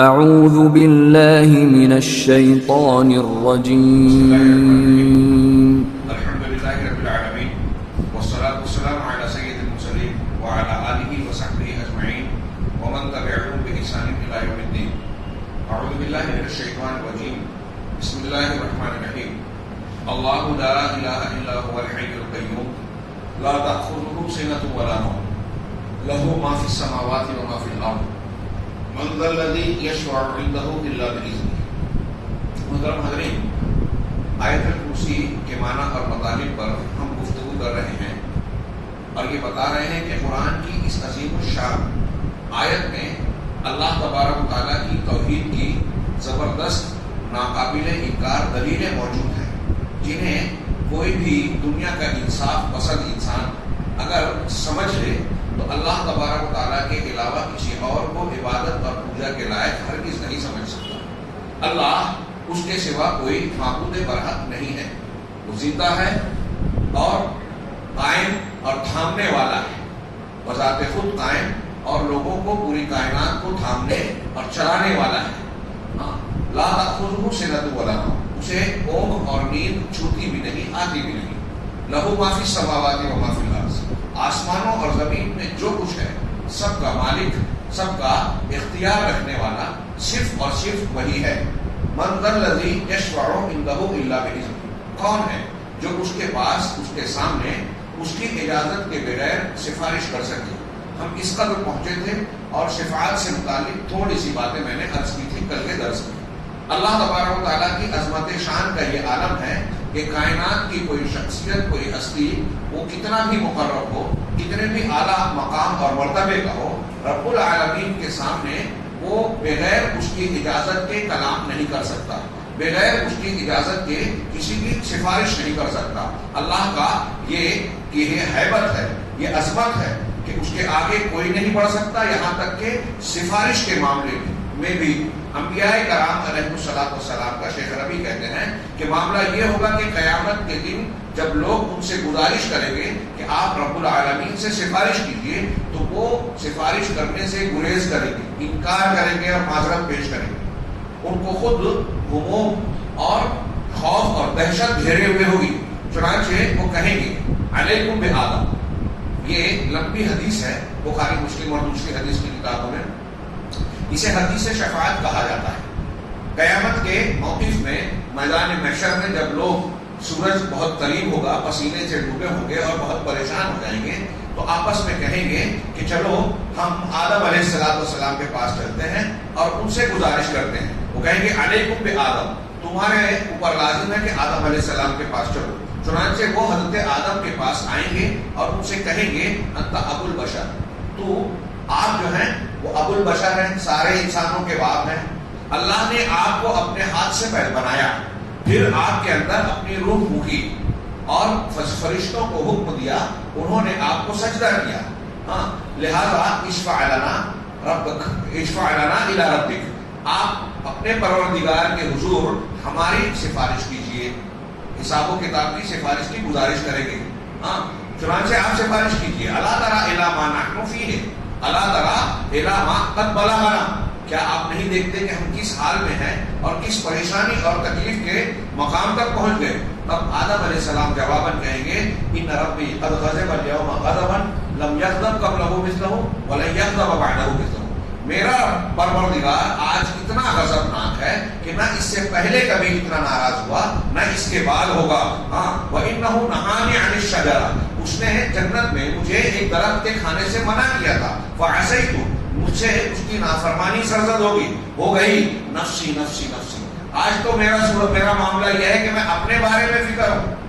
اعوذ باللہ من الشیطان الرجیم الحمد للہ رب العالمین والصلاة والسلام علی سید المرسلین وعلی آلہ وصحبہ اجمعین ومن تبعهم بإحسان الی یوم الدین. اعوذ باللہ من الشیطان الرجیم. بسم اللہ الرحمن الرحیم. اللہ لا الہ الا هو الحی القیوم لا تأخذہ سنۃ ولا نوم لہ ما فی السماوات وما فی الارض من ذا الذی یشفع عنده الا بإذنہ. محترم حضرین، آیت الکرسی کے معنی اور مطالب پر ہم گفتگو کر رہے ہیں اور یہ بتا رہے ہیں کہ قرآن کی اس عظیم الشان آیت میں اللہ تبارک و تعالیٰ کی توحید کی زبردست ناقابل انکار دلیلیں موجود ہیں، جنہیں کوئی بھی دنیا کا انصاف پسند انسان اگر سمجھ لے تو اللہ تبارک و تعالیٰ کے علاوہ کسی اور کو عبادت اور پوجا کے لائق ہرگز نہیں سمجھ سکتا. اللہ اس کے سوا کوئی معبود برحق نہیں ہے. وہ زندہ ہے اور قائم اور تھامنے والا ہے، بذات خود قائم اور لوگوں کو پوری کائنات کو تھامنے اور چلانے والا ہے. لا تأخذہ سنۃ ولا نوم، اسے اونگ اور نیند چھوتی بھی نہیں، آتی بھی نہیں. لہ ما فی السماوات و ما فی الارض، آسمانوں اور زمین میں جو کچھ ہے سب کا مالک، سب کا اختیار رکھنے والا صرف اور صرف وہی ہے. من ذا الذی یشفع عنده الا بإذنہ، کون ہے جو اس کے پاس، اس کے سامنے اس کی اجازت کے بغیر سفارش کر سکے. ہم اس قدر پہنچے تھے اور شفاعت سے متعلق تھوڑی سی باتیں میں نے عرض کی تھی کل کے درس میں. اللہ تبارک و تعالیٰ کی عظمت شان کا یہ عالم ہے کہ کائنات کی کوئی شخصیت، کوئی ہستی، وہ کتنا بھی مقرب ہو، کتنے بھی اعلیٰ مقام اور مرتبے کا ہو، رب العالمین کے سامنے وہ بغیر اس کی اجازت کے کلام نہیں کر سکتا، بغیر اس کی اجازت کے کسی کی سفارش نہیں کر سکتا. اللہ کا یہ ہیبت ہے، یہ عظمت ہے کہ اس کے آگے کوئی نہیں بڑھ سکتا. یہاں تک کہ سفارش کے معاملے میں بھی انبیاء کرام علیہ السلام کا شیخ ربی کہتے ہیں کہ معاملہ یہ ہوگا کہ قیامت کے دن جب لوگ ان سے گزارش کریں گے کہ آپ رب العالمین سے سفارش کیجیے تو وہ سفارش کرنے سے گریز کریں گے، انکار کریں گے اور معذرت پیش کریں گے. ان کو خود غموم اور خوف اور دہشت گھیرے ہوئے ہوگی. چنانچہ وہ کہیں گے علیکم بآدم. یہ لمبی حدیث ہے، بخاری مسلم اور دوسری حدیث کی کتابوں میں اسے حدیث شفاعت کہا جاتا ہے. قیامت کے موقف میں میدان محشر میں جب لوگ، سورج بہت قریب ہوگا، پسینے سے ڈوبے ہوں گے اور بہت پریشان ہو جائیں گے تو آپس میں کہیں گے کہ چلو ہم آدم علیہ السلام کے پاس چلتے ہیں اور ان سے گزارش کرتے ہیں. وہ کہیں گے علیکم بآدم، تمہارے اوپر لازم ہے کہ آدم علیہ السلام کے پاس چلو. چنانچہ وہ حضرت آدم کے پاس آئیں گے اور ان سے کہیں گے انت ابو البشر، تو آپ جو ہیں وہ ابو البشر ہیں، سارے انسانوں کے باپ ہیں. اللہ نے آپ کو اپنے ہاتھ سے بنایا، پھر آپ کے اندر اپنی روح پھونکی اور فرشتوں کو حکم دیا، انہوں نے آپ کو سجدہ کیا. لہذا اشفع لنا ربک، اشفع لنا الی ربک، آپ اپنے پروردگار کے حضور ہماری سفارش کیجیے. حساب و کتاب کی سفارش کی گزارش کریں گے. چنانچہ آپ سفارش کیجیے. الا تری الی ما نحن فیہ، الا تری الی ما قد بلغنا، کیا آپ نہیں دیکھتے کہ ہم کس حال میں ہیں اور کس پریشانی اور تکلیف کے مقام تک پہنچ گئے. تب آدم علیہ السلام جواباً کہیں گے ان ربی قد غضب اليوم غضبا لم یغضب قبلہ مثلہ ولن یغضب بعدہ مثلہ. میرا پروردگار آج اتنا غضبناک ہے کہ نہ اس سے پہلے کبھی اتنا ناراض ہوا، نہ اس کے بعد ہوگا. وَإِنَّهُ نَهَانِي عَنِ الشَّجَرَةِ، اس نے جنت میں مجھے ایک درخت کے کھانے سے منع کیا تھا. فَعَصَيْتُ، مجھ سے اس کی نافرمانی سرزد ہو گئی. نفسی نفسی نفسی، آج تو میرا معاملہ یہ ہے کہ میں اپنے بارے میں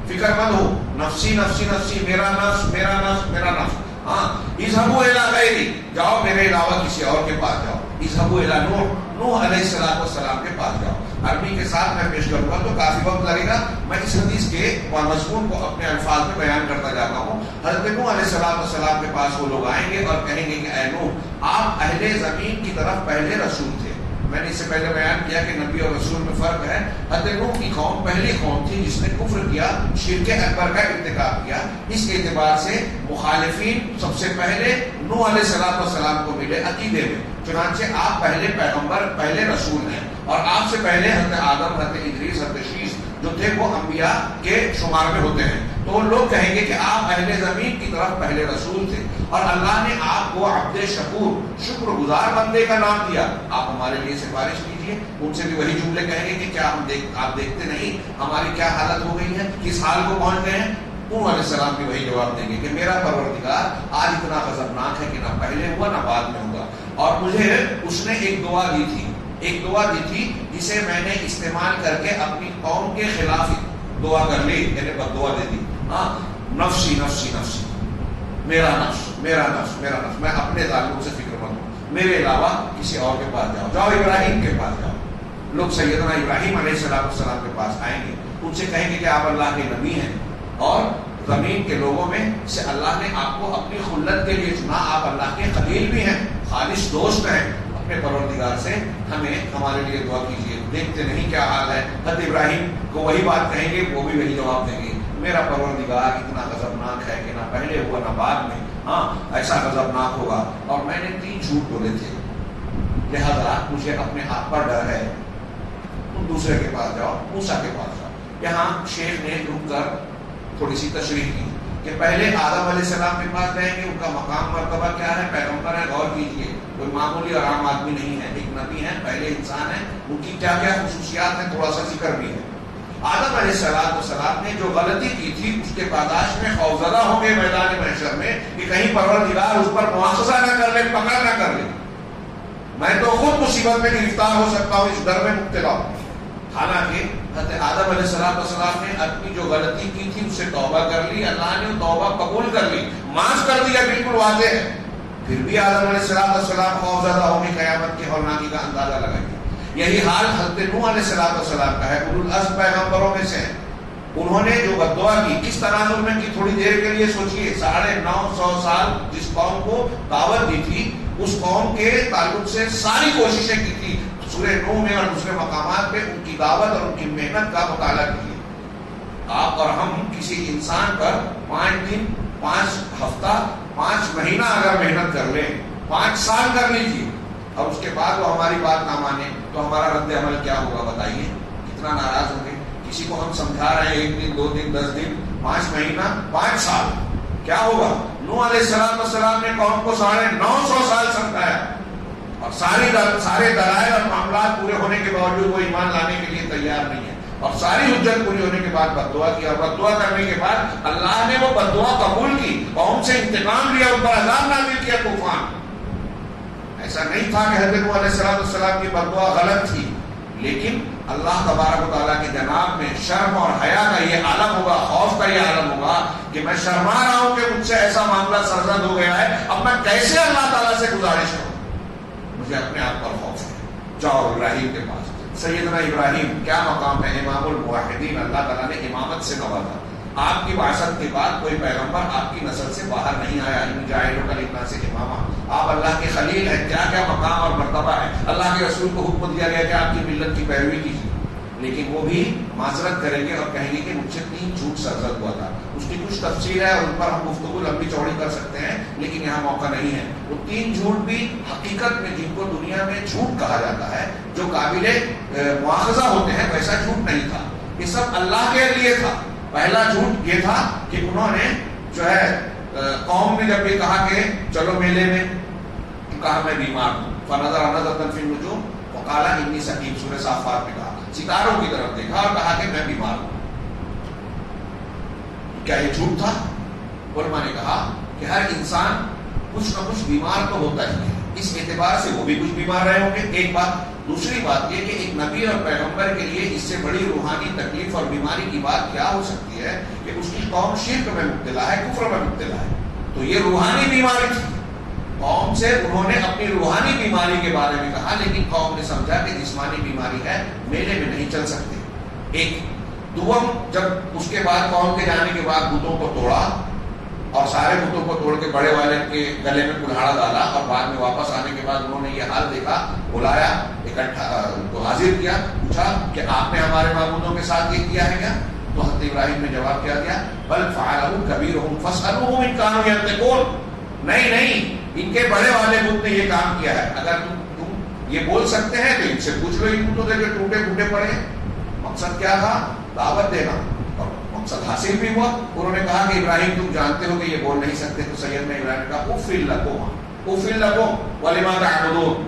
فکر مند ہوں. نفسی نفسی نفسی، میرا نفس میرا نفس میرا نفس. اذهبوا الى غیری، جاؤ میرے علاوہ کسی اور کے پاس جاؤ. اذهبوا الى نوح علیہ السلام کے پاس جاؤ. عربی کے ساتھ میں پیش کروں گا تو کافی وقت لگے گا. میں اس حدیث کے مضمون کو اپنے الفاظ میں بیان کرتا جاتا ہوں. حضرت نوح علیہ السلام کے پاس وہ لوگ آئیں گے اور کہیں گے کہ اے نوح، آپ اہل زمین کی طرف پہلے رسول تھے، میں نے اس سے پہلے بیان کیا کہ نبی اور رسول میں فرق ہے. حضرت نوح کی قوم پہلی قوم تھی جس نے کفر کیا, شرک اکبر کا ارتکاب کیا. اس کے اعتبار سے مخالفین سب سے پہلے نوح علیہ السلام کو ملے عقیدے میں. چنانچہ آپ پہلے پیغمبر, پہلے رسول ہیں, اور آپ سے پہلے حضرت آدم, حضرت ادریس, حضرت شیس جو تھے وہ انبیاء کے شمار میں ہوتے ہیں. تو لوگ کہیں گے کہ آپ اہل زمین کی طرف پہلے رسول تھے, اور اللہ نے آپ کو عبد شکور, شکر گزار بندے کا نام دیا. آپ ہمارے لیے سفارش کیجیے. ان سے بھی وہی جملے کہیں گے کہ کیا آپ دیکھتے نہیں ہماری کیا حالت ہو گئی ہے, کس حال کو پہنچ گئے ہیں. نوح علیہ السلام بھی وہی جواب دیں گے کہ میرا پروردگار آج اتنا غضبناک ہے کہ نہ پہلے ہوا نہ بعد میں ہوگا. اور مجھے اس نے ایک دعا دی تھی جسے میں نے استعمال کر کے اپنی قوم کے خلاف دعا کر لی, یعنی بد دعا دے دی. ہاں, نفسی نفسی نفسی, میرا نفس میرا نفس میرا نفس, میں اپنے تعلق سے فکر مند ہوں, میرے علاوہ کسی اور کے پاس جاؤ ابراہیم کے پاس جاؤ. لوگ سیدنا ابراہیم علیہ السلام کے پاس آئیں گے, ان سے کہیں گے کہ آپ اللہ کے نبی ہیں اور زمین کے لوگوں میں سے اللہ نے آپ کو اپنی خلت کے لیے چنا, آپ اللہ کے خلیل بھی ہیں, خالص دوست ہیں. اپنے پروردگار سے ہمارے لیے دعا کیجیے. دیکھتے نہیں کیا حال ہے. حضرت ابراہیم کو وہی بات کہیں گے, وہ بھی وہی جواب دیں گے, میرا پروردگار اتنا غضبناک ہے کہ نہ پہلے ہوا نہ بعد میں. ہاں, ایسا غضبناک ہوگا. اور میں نے 3 جھوٹ بولے تھے, لہذا مجھے اپنے آپ پر ڈر ہے. تم دوسرے کے پاس جاؤ, موسیٰ کے پاس جاؤ. یہاں شیخ نے رک کر تھوڑی سی تشریح کی کہ پہلے آدم علیہ السلام کے پاس جائیں گے, ان کا مقام مرتبہ کیا ہے, پیغمبر ہے, غور کیجیے, کوئی معمولی اور عام آدمی نہیں ہے, ایک نبی ہے, پہلے انسان ہے, ان کی کیا کیا خصوصیات ہیں تھوڑا سا ذکر بھی ہے. آدم علیہ السلام نے جو غلطی کی تھی اس کے پاداش میں خوفزدہ ہوں گے میدان محشر میں کہ کہیں پروردگار اس پر مواخذہ نہ کر لے, پکڑ نہ کر لے. میں تو خود مصیبت میں گرفتار ہو سکتا ہوں, اس ڈر میں مبتلا ہوں. حالانکہ حضرت آدم علیہ السلام نے اپنی جو غلطی کی تھی اس سے توبہ کر لی, اللہ نے توبہ قبول کر لی, معاف کر دیا, بالکل واضح ہے. پھر بھی آدم علیہ السلام خوفزدہ ہوں گے, قیامت کی ہولناکی کا اندازہ لگائیے. یہی حال حضرت نوح علیہ السلام کا ہے, اولو العزم پیغمبروں میں سے. انہوں نے جو بد دعا کی, کس تناظر میں کی, تھوڑی دیر کے لیے سوچئے. 950 سال جس قوم کو دعوت دی تھی اس قوم کے تعلق سے ساری کوششیں کی تھی. سورہ نوح میں اور دوسرے مقامات پہ ان کی دعوت اور ان کی محنت کا مطالعہ کیجیے. آپ اور ہم کسی انسان پر 5 دن, 5 ہفتہ, 5 مہینہ اگر محنت کر لیں, 5 سال کر لیجیے, اور اس کے بعد وہ ہماری بات نہ مانے تو ہمارا رد عمل کیا ہوگا بتائیے. کتنا ناراض ہوں گے. کسی کو ہم سمجھا رہے ہیں 1 دن, 2 دن, 10 دن, 5 مہینہ, 5 سال, کیا ہوگا. نوح علیہ السلام نے قوم کو 950 سال سمجھایا, اور سارے دلائل اور معاملات پورے ہونے کے باوجود وہ ایمان لانے کے لیے تیار نہیں ہے, اور ساری حجت پوری ہونے کے بعد بد دعا کی, اور بد دعا کرنے کے بعد اللہ نے وہ بد دعا قبول کی, قوم سے انتقام لیا, ان پر عذاب نازل کیا, طوفان. ایسا نہیں تھا کہ حضرت نوح علیہ السلام کی بد دعا غلط تھی, لیکن اللہ تبارک و تعالیٰ کے جناب میں شرم اور حیا کا یہ عالم ہوگا, خوف کا یہ عالم ہوگا کہ میں شرما رہا ہوں کہ مجھ سے ایسا معاملہ سرزد ہو گیا ہے, اب میں کیسے اللہ تعالیٰ سے گزارش کروں. مجھے اپنے آپ پر خوف ہے. جاؤ ابراہیم کے پاس. سیدنا ابراہیم کیا مقام ہے, امام الموحدین, اللہ تعالیٰ نے امامت سے نوازا. آپ کی بعثت کے بعد کوئی پیغمبر آپ کی نسل سے باہر نہیں آیا. جاعلک للناس اماما, آپ اللہ کے خلیل ہیں. کیا کیا مقام اور مرتبہ ہے. اللہ کے رسول کو حکم دیا گیا کہ آپ کی ملت کی پیروی کیجیے, لیکن وہ بھی معذرت کریں گے اور کہیں گے کہ مجھ سے 3 جھوٹ سرزد ہوا تھا. اس کی کچھ تفصیل ہے اور ان پر ہم گفتگو لمبی چوڑی کر سکتے ہیں, لیکن یہاں موقع نہیں ہے. وہ 3 جھوٹ بھی حقیقت میں جن کو دنیا میں جھوٹ کہا جاتا ہے, جو قابل مواخذہ ہوتے ہیں, ویسا جھوٹ نہیں تھا. یہ سب اللہ کے لیے تھا. پہلا جھوٹ یہ تھا کہ انہوں نے جو ہے قوم نے جب یہ کہا کہ چلو میلے میں, تو کہا میں بیمار ہوں. فنظر نظرۃ فی النجوم وقال انی سقیم, سورہ صافات میں کہا, ستاروں کی طرف دیکھا اور کہا کہ میں بیمار ہوں. کیا یہ جھوٹ تھا؟ علماء نے کہا کہ ہر انسان کچھ نہ کچھ بیمار تو ہوتا ہی ہے, اس اعتبار سے وہ بھی کچھ بیمار رہے ہوں گے. ایک بات. دوسری بات یہ کہ ایک نبی اور پیغمبر کے لیے اس سے بڑی روحانی تکلیف اور بیماری کی بات کیا ہو سکتی ہے کہ اس کی قوم شرک میں مبتلا ہے, کفر میں مبتلا ہے. تو یہ روحانی بیماری تھی. قوم سے انہوں نے اپنی روحانی بیماری کے بارے میں کہا, لیکن قوم نے سمجھا کہ جسمانی بیماری ہے, میلے میں نہیں چل سکتے. ایک دوم, جب اس کے بعد قوم کے جانے کے بعد بتوں کو توڑا اور سارے بتوں کو توڑ کے بڑے والے کے گلے میں کلہاڑا ڈالا، اور بعد میں واپس آنے کے بعد انہوں نے یہ حال دیکھا، بلایا، اکٹھا تو حاضر کیا، پوچھا کہ آپ نے ہمارے معبودوں کے ساتھ یہ کیا ہے کیا؟ تو حضرت ابراہیم نے جواب کیا دیا، بل فعلہ کبیرہم فاسألوہم ان کانوا ینطقون، نہیں ان کے بڑے والے بت نے یہ کام کیا ہے، اگر تم یہ بول سکتے ہیں تو ان سے پوچھ لو، ان بتوں کے ٹوٹے پھوٹے پڑے ہیں۔ مقصد کیا تھا؟ دعوت دینا، اور مقصد حاصل بھی ہوا۔ انہوں نے کہا کہ ابراہیم تم جانتے ہو کہ یہ بول نہیں سکتے، تو سیدنا ابراہیم نے کہا اف لکم ولما تعبدون،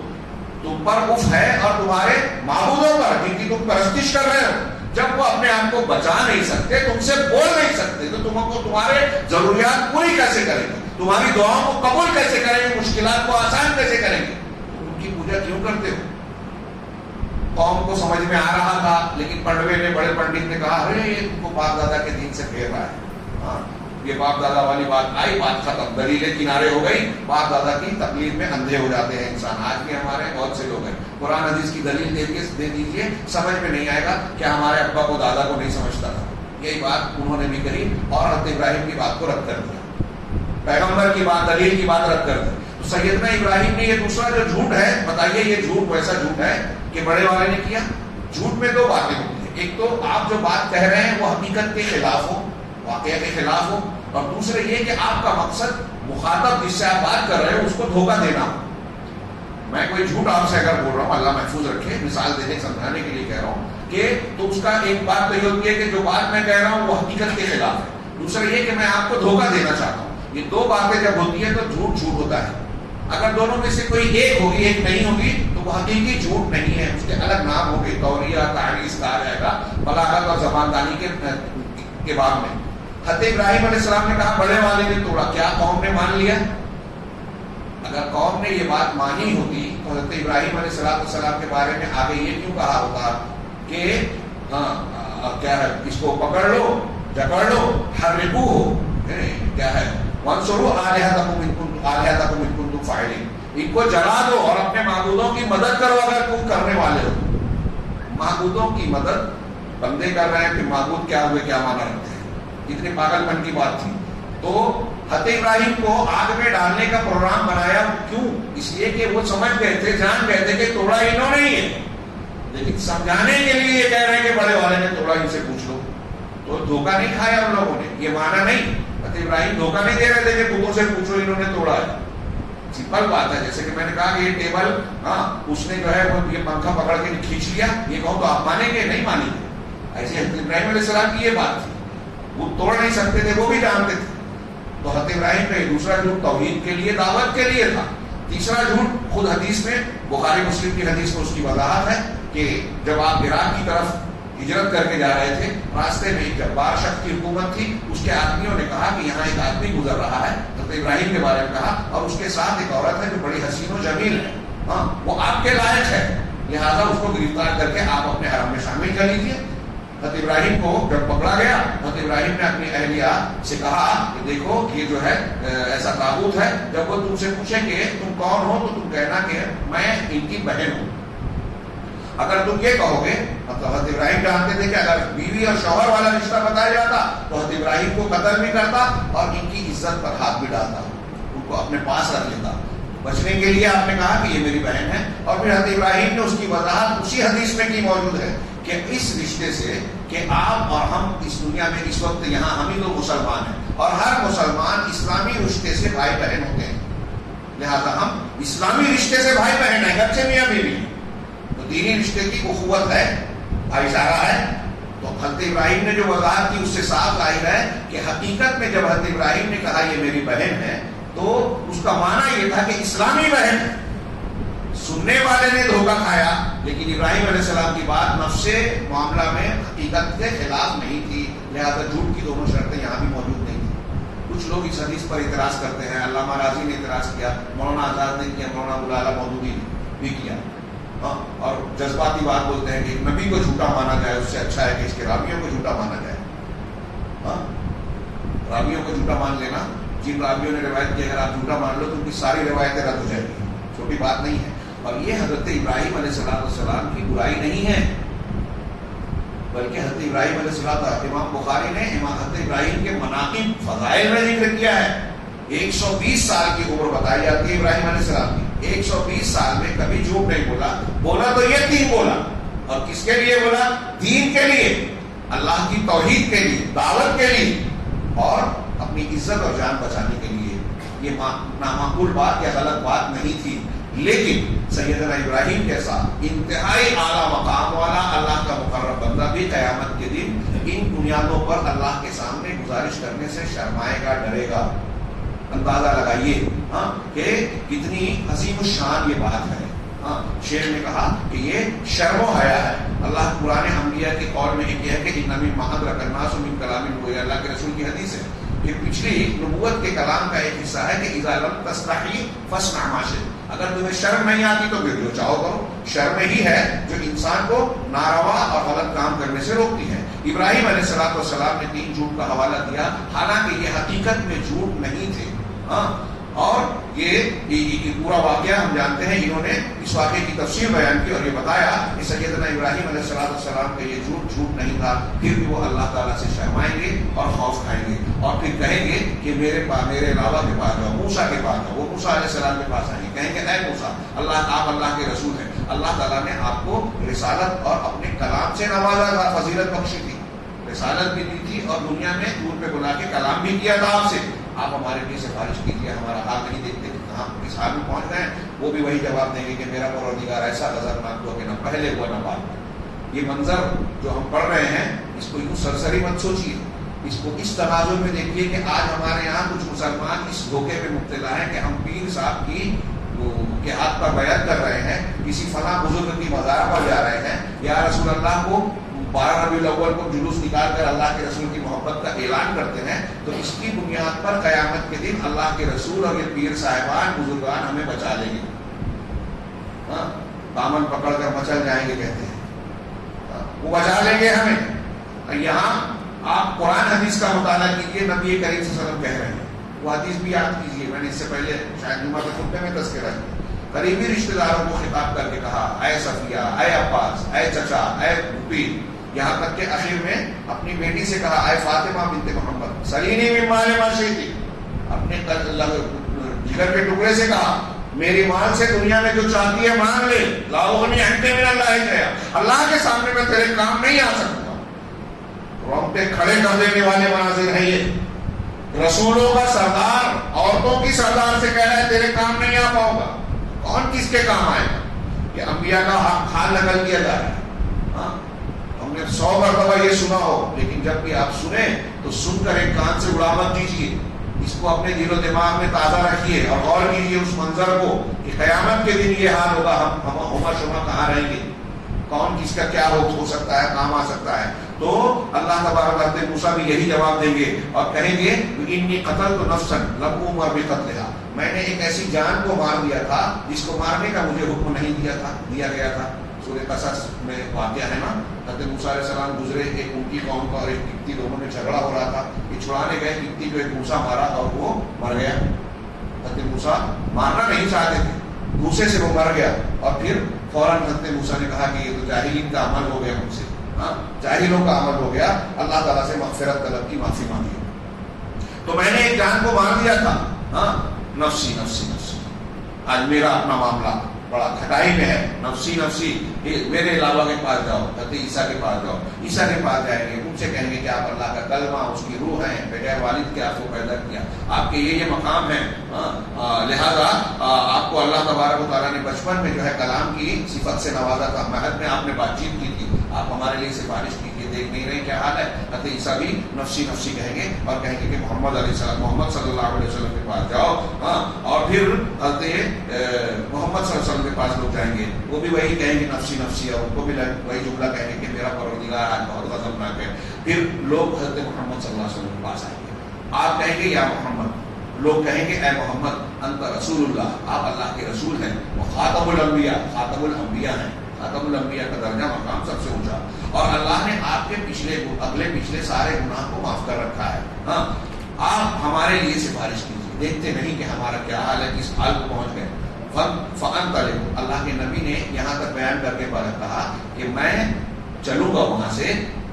تم پر اف ہے اور تمہارے معبودوں پر جن کی تم پرستش کر رہے ہو، جب وہ اپنے آپ کو بچا نہیں سکتے، تم سے بول نہیں سکتے، تو تم کو تمہارے ضروریات پوری کیسے کریں گے، تمہاری دعاؤں کو قبول کیسے کریں گے، مشکلات کو آسان کیسے کریں گے، تم ان کی پوجا کیوں کرتے ہو؟ قوم کو سمجھ میں آ رہا تھا، لیکن پڑھوے نے، بڑے پنڈت نے کہا ارے یہ تم کو باپ دادا کے دین سے پھیر رہا ہے، ہاں یہ باپ دادا والی بات آئی، بات ختم، دلیلیں کنارے ہو گئی، باپ دادا کی تقلید میں اندھے ہو جاتے ہیں انسان۔ آج بھی ہمارے بہت سے لوگ ہیں، قرآن حدیث کی دلیل دے دیجیے، سمجھ میں نہیں آئے گا کہ ہمارے ابا کو دادا کو نہیں سمجھتا تھا۔ یہی بات انہوں نے بھی کری اور حضرت ابراہیم کی بات کو رد کر دیا، پیغمبر کی بات، دلیل کی بات رد کر دی۔ تو سیدنا ابراہیم نے یہ دوسرا جو جھوٹ ہے، بتائیے یہ جھوٹ ویسا جھوٹ ہے کہ بڑے والے نے کیا؟ جھوٹ میں دو باتیں ہوتی ہیں، ایک تو آپ جو بات کہہ رہے ہیں وہ حقیقت کے خلاف ہو، واقعہ کے خلاف ہو، اور دوسرے یہ کہ آپ کا مقصد مخاطب جس سے آپ بات کر رہے ہو اس کو دھوکہ دینا ہو۔ میں کوئی جھوٹ آپ سے اگر بول رہا ہوں، اللہ محفوظ رکھے، مثال دینے سمجھانے کے لیے کہہ رہا ہوں کہ تو اس کا ایک بات تو یہ ہوتی ہے کہ جو بات میں کہہ رہا ہوں وہ حقیقت کے خلاف ہے، دوسرا یہ کہ میں آپ کو دھوکہ دینا چاہتا ہوں۔ یہ دو باتیں جب ہوتی ہیں تو جھوٹ جھوٹ ہوتا ہے۔ اگر دونوں میں سے کوئی ایک ہوگی، ایک نہیں ہوگی، تو وہ حقیقی جھوٹ نہیں ہے، اس کے الگ نام ہوں گے، توریہ، تعریض کہا جائے گا، بلاغت اور زباندانی کے باب میں۔ حضرت ابراہیم علیہ السلام نے کہا بڑے والے نے توڑا، کیا قوم نے مان لیا؟ اگر قوم نے یہ بات مانی ہوتی تو حضرت ابراہیم علیہ السلام کے بارے میں آگے یہ کیوں کہا ہوتا کہ ہاں کیا ہے، اس کو پکڑ لو، جکڑ لو، حرقوہ، کیا ہے، وانصروا آلہتکم ان کنتم فاعلین، ان کو جلا دو اور اپنے معبودوں کی مدد کرو اگر تم کرنے والے ہو۔ معبودوں کی مدد بندے کر رہے ہیں، پھر معبود کیا ہوئے، کیا مانا رکھتے ہیں؟ اتنے پاگل پن کی بات تھی۔ تو حضرت ابراہیم کو آگ میں ڈالنے کا پروگرام بنایا، کیوں؟ اس لیے کہ وہ سمجھ گئے تھے، جان گئے تھے کہ توڑا انہوں نے ہی ہے، لیکن سمجھانے کے لیے یہ کہہ رہے ہیں کہ بڑے والے نے توڑا، ان سے پوچھ لو۔ تو دھوکہ نہیں کھایا ان لوگوں نے، یہ مانا نہیں، حضرت ابراہیم دھوکہ نہیں دے رہے تھے کہ بتوں سے پوچھو انہوں نے توڑا ہے۔ سمپل بات ہے، جیسے کہ میں نے کہا کہ یہ ٹیبل، ہاں اس نے جو ہے وہ یہ پنکھا پکڑ کے کھینچ لیا، یہ کہوں تو آپ مانیں گے؟ نہیں مانیں گے۔ ایسے حضرت ابراہیم علیہ السلام کی یہ بات تھی، وہ توڑ نہیں سکتے تھے، وہ بھی جانتے تھے۔ تو حضرت ابراہیم کا یہ دوسرا جھوٹ توحید کے لیے، دعوت کے لیے تھا۔ تیسرا جھوٹ خود حدیث میں، بخاری مسلم کی حدیث میں اس کی وضاحت ہے کہ جب آپ عراق کی طرف ہجرت کر کے جا رہے تھے، راستے میں ایک جبار شخص کی حکومت تھی، اس کے آدمیوں نے کہا کہ یہاں ایک آدمی گزر رہا ہے، حضرت ابراہیم کے بارے میں کہا، اور اس کے ساتھ ایک عورت ہے جو بڑی حسین و جمیل ہے، ہاں وہ آپ کے لائق ہے، لہٰذا اس کو گرفتار کر کے آپ اپنے حرم میں شامل کر لیجیے۔ حضرت ابراہیم کو جب پکڑا گیا، حضرت ابراہیم نے اپنی اہلیہ سے کہا کہ دیکھو یہ جو ہے ایسا تابوت ہے، جب وہ تم سے پوچھیں کہ تم کون ہو تو تم کہنا کہ میں ان کی بہن ہوں۔ اگر تم یہ کہو گے، مطلب حضرت ابراہیم جانتے تھے کہ اگر بیوی اور شوہر والا رشتہ بتایا جاتا تو حضرت ابراہیم کو قتل بھی کرتا اور ان کی عزت پر ہاتھ بھی ڈالتا، ان کو اپنے پاس رکھ لیتا۔ بچنے کے لیے آپ نے کہا کہ یہ میری بہن ہے، اور پھر حضرت ابراہیم نے اس کی وضاحت اسی حدیث میں کی موجود ہے کہ اس رشتے سے کہ آپ اور ہم اس دنیا میں اس وقت یہاں ہم ہی تو مسلمان ہیں، اور ہر مسلمان اسلامی رشتے سے بھائی بہن ہوتے ہیں، لہذا ہم اسلامی رشتے سے بھائی بہن ہیں، گھر سے میاں بیوی، تو دینی رشتے کی اخوت ہے، بھائی چارہ ہے۔ تو حضرت ابراہیم نے جو وضاحت کی اس سے صاف ظاہر ہے کہ حقیقت میں جب حضرت ابراہیم نے کہا یہ میری بہن ہے تو اس کا معنی یہ تھا کہ اسلامی بہن ہے۔ سننے والے نے دھوکہ کھایا، لیکن ابراہیم علیہ السلام کی بات نفس معاملہ میں حقیقت کے خلاف نہیں تھی، لہذا جھوٹ کی دونوں شرطیں یہاں بھی موجود نہیں تھیں۔ کچھ لوگ اس حدیث پر اعتراض کرتے ہیں، علامہ راضی نے اعتراض کیا، مولانا آزاد نے کیا، مولانا ابوالعلا مودودی نے بھی کیا، اور جذباتی بات بولتے ہیں کہ نبی کو جھوٹا مانا جائے اس سے اچھا ہے کہ اس کے راویوں کو جھوٹا مانا جائے۔ راویوں کو جھوٹا مان لینا، جن راویوں نے روایت کی اگر آپ جھوٹا مان لو تو ان کی ساری روایتیں رد ہو جائیں گی، چھوٹی بات نہیں ہے۔ اور یہ حضرت ابراہیم علیہ السلام کی برائی نہیں ہے، بلکہ حضرت ابراہیم علیہ السلام، امام بخاری نے حضرت ابراہیم کے مناقب فضائل میں ذکر کیا ہے۔ 120 سال کی عمر بتائی جاتی ہے ابراہیم علیہ السلام کی، 120 سال میں کبھی جھوٹ نہیں بولا، بولا تو یہ دین بولا، اور کس کے لیے بولا؟ دین کے لیے، اللہ کی توحید کے لیے، دعوت کے لیے، اور اپنی عزت اور جان بچانے کے لیے۔ یہ نامعقول بات یا غلط بات نہیں تھی، لیکن سیدنا ابراہیم جیسا انتہائی اعلیٰ مقام والا اللہ کا مقرب بندہ بھی قیامت کے دن ان بنیادوں پر اللہ کے سامنے گزارش کرنے سے شرمائے گا، ڈرے گا۔ اندازہ لگائیے کہ کتنی عظیم الشان یہ بات ہے۔ شیخ نے کہا کہ یہ شرم و حیا ہے۔ اللہ قرآن انبیاء کے قول میں ایک یہ ہے کہ ان من محضر الناس من کلام النبوۃ، اللہ کے رسول کی حدیث ہے کہ پچھلی نبوت کے کلام کا ایک حصہ ہے کہ اذا لم تستحی فاصنع ما شئت، اگر تمہیں شرم نہیں آتی تو پھر جو چاہو کرو۔ شرم ہی ہے جو انسان کو ناروا اور غلط کام کرنے سے روکتی ہے۔ ابراہیم علیہ السلام نے 3 جھوٹ کا حوالہ دیا، حالانکہ یہ حقیقت میں جھوٹ نہیں تھے۔ اور یہ پورا واقعہ ہم جانتے ہیں، انہوں نے اس واقعے کی تفصیل بیان کی اور یہ بتایا کہ سیدنا ابراہیم علیہ السلام کا یہ جھوٹ نہیں تھا، پھر بھی وہ اللہ تعالیٰ سے شرمائیں گے اور خوف کھائیں گے، اور پھر کہیں گے کہ میرے علاوہ کے پاس جاؤ، موسیٰ کے پاس جاؤ۔ وہ موسیٰ علیہ السلام کے پاس آئیں گے، کہیں گے اے موسیٰ، آپ اللہ کے رسول ہیں، اللہ تعالیٰ نے آپ کو رسالت اور اپنے کلام سے نوازا تھا، فضیلت بخشی تھی، رسالت بھی دی تھی اور دنیا میں دور پہ بلا کے کلام بھی کیا تھا آپ سے، آپ ہمارے لیے سفارش کیجیے، ہمارا حال نہیں دیکھتے کہ کہاں کس حال میں پہنچ گئے ہیں۔ وہ بھی وہی جواب دیں گے کہ میرا پروردگار ایسا غضبناک ہوا کہ نہ پہلے ہوا نہ بعد میں۔ یہ منظر جو ہم پڑھ رہے ہیں اس کو یوں سرسری مت سوچیے، اس کو اس تناظر میں دیکھیے کہ آج ہمارے یہاں کچھ مسلمان اس دھوکے میں مبتلا ہیں کہ ہم پیر صاحب کی کے ہاتھ پر بیعت کر رہے ہیں، کسی فلاں بزرگ کی مزار پر جا رہے ہیں، یا رسول اللہ کو 12 ربیع الاول کو جلوس نکال کر اللہ کے رسول کی محبت کا اعلان کرتے ہیں، تو اس کی بنیاد پر قیامت کے دن اللہ کے رسول اور یہ پیر صاحبان بزرگان ہمیں بچا لیں گے، دامن پکڑ کر مچل جائیں گے کہتے ہیں، وہ بچا لیں گے ہمیں۔ یہاں آپ قرآن حدیث کا مطالعہ کیجیے، نبی کریم صلی اللہ علیہ وسلم کہہ رہے ہیں، وہ حدیث بھی یاد کیجیے، میں نے اس سے پہلے شاید جمعہ کے خطبے میں تذکرہ کیا، قریبی رشتہ داروں کو خطاب کر کے کہا اے صفیہ، اے عباس، اے چچا، اے پھوپھی، یہاں تک کہ آخر میں اپنی بیٹی سے کہا اے فاطمہ بنت محمد سلینی من مال ما شئتی، اپنے جگر کے ٹکڑے سے کہا میری مال سے دنیا میں جو چاہتی ہے مانگ لے، لا اغنی عنک من اللہ شیئا، اللہ کے سامنے میں تیرے کام نہیں آ سکتا۔ رونگٹے کھڑے کر دینے والے مناظر ہیں یہ، رسولوں کا سردار عورتوں کی سردار سے کہہ رہا ہے تیرے کام نہیں آ پاؤ گا، کون کس کے کام آئے گا؟ کہ انبیاء کا حال نقل کیا جا رہا ہے۔ ہم نے 100 مرتبہ یہ سنا ہو، لیکن جب بھی آپ سنیں تو سن کر ایک کان سے اڑا مت دیجیے، اس کو اپنے دل و دماغ میں تازہ رکھیے اور غور کیجیے اس منظر کو کہ قیامت کے دن یہ حال ہوگا، ہم عمر شمع کہاں رہیں گے، کون کس کا کیا ہو سکتا ہے، کام آ سکتا ہے۔ تو اللہ تبارک حضرت موسیٰ بھی یہی جواب دیں گے اور کہیں گے انی قتلت نفسا لم امر بقتلھا، میں نے ایک ایسی جان کو مار دیا تھا جس کو مارنے کا مجھے حکم نہیں دیا گیا تھا۔ سورہ قصص میں واقعہ ہے نا، حضرت موسیٰ علیہ السلام گزرے، ایک ان کی قوم کا اور ایک قبطی، دونوں میں جھگڑا ہو رہا تھا، یہ چھڑانے گئے، قبطی کو ایک موسیٰ مارا اور وہ مر گیا۔ حضرت موسیٰ مارنا نہیں چاہتے تھے، غصے سے وہ مر گیا، اور پھر فوراً حضرت موسیٰ نے کہا کہ یہ تو جاہلین کا عمل ہو گیا، مجھ سے جاہلوں کا عمل ہو گیا، اللہ تعالیٰ سے مغفرت طلب کی، معافی مانگی۔ تو میں نے ایک جان کو مار دیا تھا، نفسی نفسی نفسی، آج میرا اپنا معاملہ بڑا کھٹائی میں ہے، نفسی نفسی، میرے علاوہ کے پاس جاؤ، حضرت عیسیٰ کے پاس جاؤ، عیسیٰ کے پاس جائیں گے، ان سے کہیں گے کہ آپ اللہ کا کلمہ، اس کی روح ہیں، بغیر والد کے آپ کو پیدا کیا، آپ کے یہ مقام ہے، لہذا آپ کو اللہ تبارک و تعالیٰ نے بچپن میں جو ہے کلام کی صفت سے نوازا تھا، مہد میں آپ نے بات چیت کی تھی، آپ ہمارے لیے سفارش کیجیے، دیکھ نہیں رہے کیا حال ہے۔ حضرت عیسیٰ بھی نفسی نفسی کہیں گے اور کہیں گے کہ محمد صلی اللہ علیہ وسلم کے پاس جاؤ، اور پھر حضرت محمد صلی اللہ علیہ وسلم کے پاس لوگ جائیں گے، وہ بھی وہی کہیں گے نفسی نفسی، اور ان کو بھی وہی جملہ کہیں گے کہ میرا پروردگار آج بہت غضبناک ہے۔ پھر لوگ حضرت محمد صلی اللہ علیہ وسلم کے پاس آئیں گے، آپ کہیں گے یا محمد، لوگ کہیں گے اے محمد انت رسول اللہ، آپ اللہ کے رسول ہیں، وہ خاتم الانبیاء، خاتم الانبیاء ہیں، خاتم الانبیاء کا درجہ مقام سب سے اونچا، اور اللہ نے آپ کے پچھلے سارے گناہ کو معاف کر رکھا ہے، آپ ہمارے لیے سفارش کیجیے، دیکھتے نہیں کہ ہمارا کیا حال ہے، کس حال کو پہنچ گئے۔ فَأَنْطَلِقُوا، اللہ کے نبی نے یہاں تک بیان کر کے کہا کہ میں چلوں گا وہاں سے،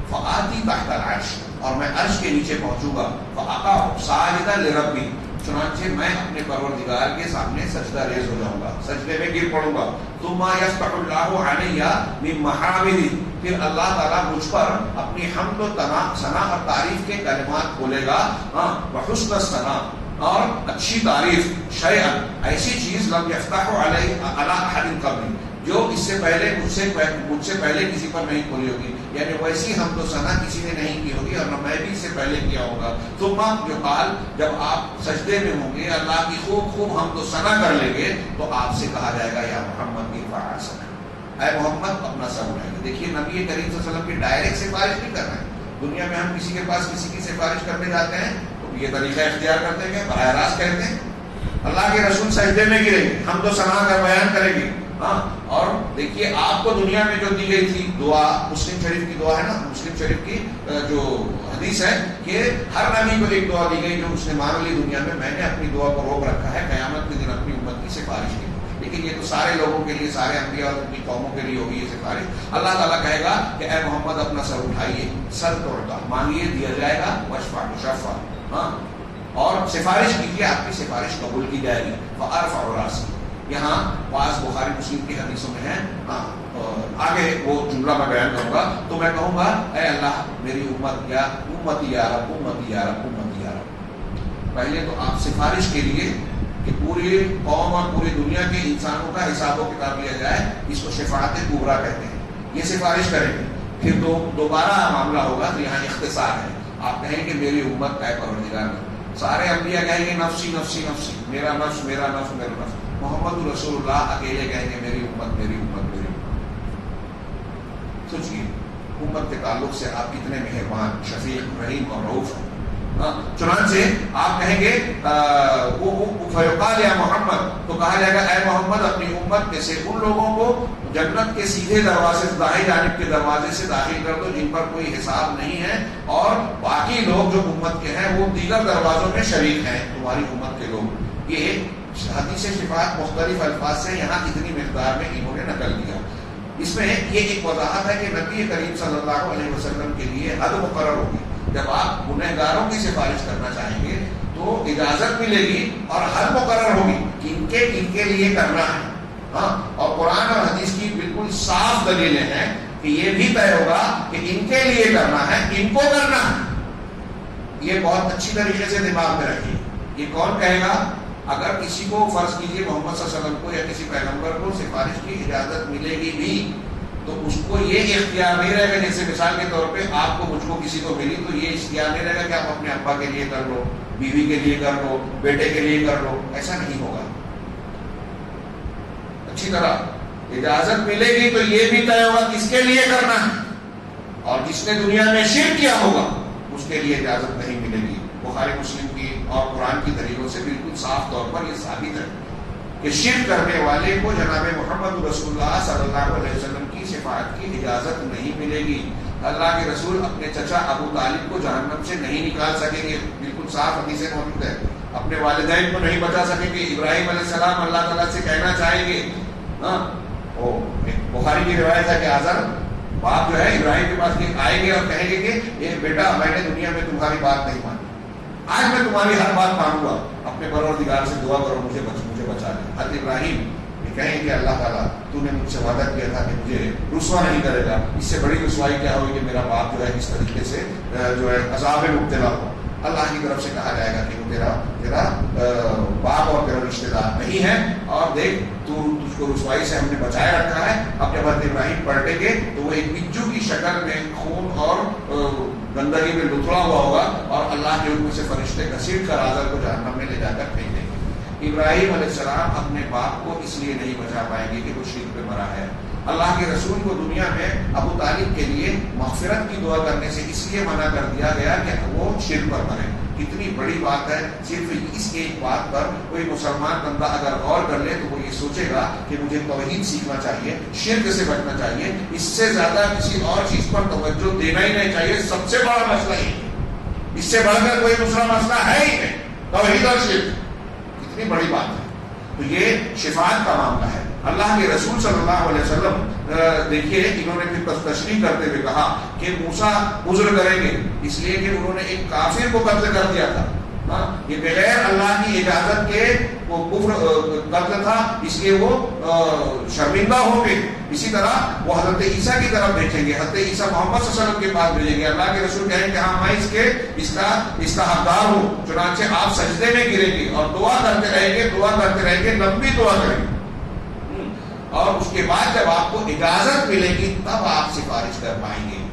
فآتی تحت العرش، اور میں عرش کے نیچے پہنچوں گا، فاقع ساجدا لربی، چنانچہ میں اپنے پروردگار کے سامنے سجدہ ریز ہو جاؤں گا، سجدے میں گر پڑوں گا. ثم یفتح اللہ علیہ من محامدہ، پھر اللہ تعالیٰ مجھ پر اپنی حمد و ثنا اور تعریف کے کلمات کھولے گا، وحسن الثنا، اور اچھی تعریف، شیئا، ایسی چیز لم یفتح علی احد قبلی، جو اس سے پہلے مجھ سے پہلے کسی پر نہیں کھولی ہوگی، یعنی ویسی حمد و ثنا کسی نے نہیں کی ہوگی اور نہ میں بھی اس سے پہلے کیا ہوگا. ثم یقال، جب آپ سجدے میں ہوں گے، اللہ کی خوب حمد و ثنا کر لیں گے، تو آپ سے کہا جائے گا یا محمد ارفع رأسک، اے محمد اپنا سر اٹھائیے. دیکھیے نبی کریم صلی اللہ علیہ وسلم کی ڈائریکٹ سفارش نہیں کر رہے ہیں. دنیا میں ہم کسی کے پاس کسی کی سفارش کرنے جاتے ہیں تو یہ طریقہ اختیار کرتے ہیں کہ براہ راست کہتے ہیں. اللہ کے رسول سجدے میں گریں گے، حمد و ثنا کا بیان کریں گے. اور دیکھیے آپ کو دنیا میں جو دی گئی تھی دعا، مسلم شریف کی دعا ہے نا، مسلم شریف کی جو حدیث ہے کہ ہر نبی کو ایک دعا دی گئی جو اس نے مان لی دنیا میں نے اپنی دعا کو روک رکھا ہے قیامت کے دن اپنی امت کی سفارش کی. لیکن یہ تو سارے لوگوں کے لیے، سارے انبیاء اور ان کی قوموں کے لیے ہوگی یہ سفارش. اللہ تعالیٰ کہے گا کہ اے محمد اپنا سر اٹھائیے، سر توڑتا، مانگیے دیا جائے گا، واشفع تشفع، اور سفارش کیجیے آپ کی سفارش قبول کی جائے گی. فارفع رأسی، یہاں بعض بخاری مسلم کی حدیثوں میں ہے، آگے وہ جملہ میں بیان کروں گا تو میں کہوں گا اے اللہ میری امت، یا امتی یا رب، امتی یا رب، امتی یا رب. پہلے تو آپ سفارش کے لیے کہ پوری قوم اور پوری دنیا کے انسانوں کا حساب و کتاب لیا جائے، اس کو شفاعت کبریٰ کہتے ہیں. یہ سفارش کریں گے، پھر دوبارہ معاملہ ہوگا تو یہاں اختصار ہے. آپ کہیں گے میری امت اے پروردگار، سارے انبیاء کہیں گے نفسی نفسی نفسی، میرا نفس میرا نفس میرا نفس. محمد رسول اللہ اکیلے کہیں گے میری امت میری امت میری امت. سوچیے امت کے تعلق سے آپ کتنے مہربان، شفیق، رحیم اور رؤوف ہیں. چنانچہ آپ کہیں گے فیقال یا محمد، تو کہا جائے گا اے محمد اپنی امت میں سے ان لوگوں کو جنت کے سیدھے دروازے، دائیں جانب کے دروازے سے داخل کر دو جن پر کوئی حساب نہیں ہے، اور باقی لوگ جو امت کے ہیں وہ دیگر دروازوں میں شریک ہیں تمہاری امت کے لوگ. یہ حدیث شفاعت مختلف الفاظ سے یہاں اتنی مقدار میں انہوں نے نقل کیا. اس میں یہ ایک وضاحت ہے کہ نبی کریم صلی اللہ علیہ وسلم کے لیے حد مقرر ہوگی. جب آپ گنہگاروں کی سفارش کرنا چاہیں گے تو اجازت ملے گی اور حد مقرر ہوگی کہ ان کے لیے کرنا ہے. اور قرآن اور حدیث کی بالکل صاف دلیلیں ہیں کہ یہ بھی طے ہوگا کہ ان کے لیے کرنا ہے، ان کو کرنا ہے. یہ بہت اچھی طریقے سے دماغ میں رکھیے. یہ کون کہے گا؟ اگر کسی کو فرض کیجیے محمد صلی اللہ علیہ وسلم کو یا کسی پیغمبر کو سفارش کی اجازت ملے گی بھی تو اس کو یہ اختیار نہیں رہے گا، جیسے مثال کے طور پہ آپ کو مجھ کو کسی کو ملی تو یہ اختیار نہیں رہے گا کہ آپ اپنے ابا کے لیے کر لو، بیوی کے لیے کر لو، بیٹے کے لیے کر لو. ایسا نہیں ہوگا. اچھی طرح اجازت ملے گی تو یہ بھی طے ہوگا کس کے لیے کرنا ہے، اور جس نے دنیا میں شرک کیا ہوگا اس کے لیے اجازت نہیں ملے گی. بخاری مسلم کی اور قرآن کی دلیلوں سے بالکل صاف طور پر یہ ثابت ہے کہ شرک کرنے والے کو جناب محمد رسول اللہ صلی اللہ علیہ وسلم کی شفاعت کی اجازت نہیں ملے گی. اللہ کے رسول اپنے چچا ابو طالب کو جہنم سے نہیں نکال سکیں گے، بالکل صاف حدیثیں موجود ہے. اپنے والدین کو نہیں بچا سکیں گے. ابراہیم علیہ السلام اللہ تعالیٰ سے کہنا چاہیں گے، بخاری کی روایت ہے کہ آزر باپ جو ہے ابراہیم کے پاس آئیں گے اور کہیں گے کہ یہ بیٹا میں نے دنیا میں تمہاری بات نہیں مانی، آج میں تمہاری ہر بات مانوں گا، اپنے پروردگار سے دعا کرو مجھے بچا لے. حضرت ابراہیم یہ کہیں کہ اللہ تعالیٰ تو نے مجھ سے وعدہ کیا تھا کہ مجھے رسوا نہیں کرے گا، اس سے بڑی رسوائی کیا ہوگی کہ میرا باپ جو ہے اس طریقے سے جو ہے عذاب مبتلا ہو. اللہ کی طرف سے کہا جائے گا کہ وہ تیرا باپ اور تیرا رشتے دار نہیں ہے، اور دیکھ تجھ کو رسوائی سے ہم نے بچائے رکھا ہے. اب جب حضرت ابراہیم پلٹیں گے تو وہ ایک بچو کی شکل میں خون اور گندگی میں لتڑا ہوا ہوگا اور اللہ کے حکم سے فرشتے گھسیٹ کر آزر کو جہنم میں لے جا کر پھینک دیں گے. ابراہیم علیہ السلام اپنے باپ کو اس لیے نہیں بچا پائیں گے کہ وہ شرک پہ مرا ہے. اللہ کے رسول کو دنیا میں ابو طالب کے لیے مغفرت کی دعا کرنے سے اس لیے منع کر دیا گیا کہ وہ شرک پر مرے. کتنی بڑی بات ہے. صرف اس ایک بات پر کوئی مسلمان بندہ اگر غور کر لے تو وہ یہ سوچے گا کہ مجھے توحید سیکھنا چاہیے، شرک سے بچنا چاہیے، اس سے زیادہ کسی اور چیز پر توجہ دینا ہی نہیں چاہیے. سب سے بڑا مسئلہ ہی اس سے بڑھ کر کوئی دوسرا مسئلہ ہے ہی نہیں، توحید اور شرک. کتنی بڑی بات ہے. تو یہ شفاعت کا معاملہ ہے. اللہ کے رسول صلی اللہ علیہ وسلم دیکھیے انہوں نے پھر تشریح کرتے ہوئے کہا کہ موسیٰ عذر کریں گے اس لیے کہ انہوں نے ایک کافر کو قتل کر دیا تھا. یہ بغیر اللہ کی اجازت کے وہ کفر قتل تھا، اس لیے وہ شرمندہ ہوں گے. اسی طرح وہ حضرت عیسیٰ کی طرف دیکھیں گے، حضرت عیسیٰ محمد صلی اللہ علیہ وسلم کے پاس بھیجیں گے. اللہ کے رسول کہیں کہ ہاں میں اس کا حقدار ہوں. چنانچہ آپ سجدے میں گریں گے اور دعا کرتے رہیں گے، لمبی دعا کریں گے. اور اس کے بعد جب آپ کو اجازت ملے گی تب آپ سفارش کر پائیں گے.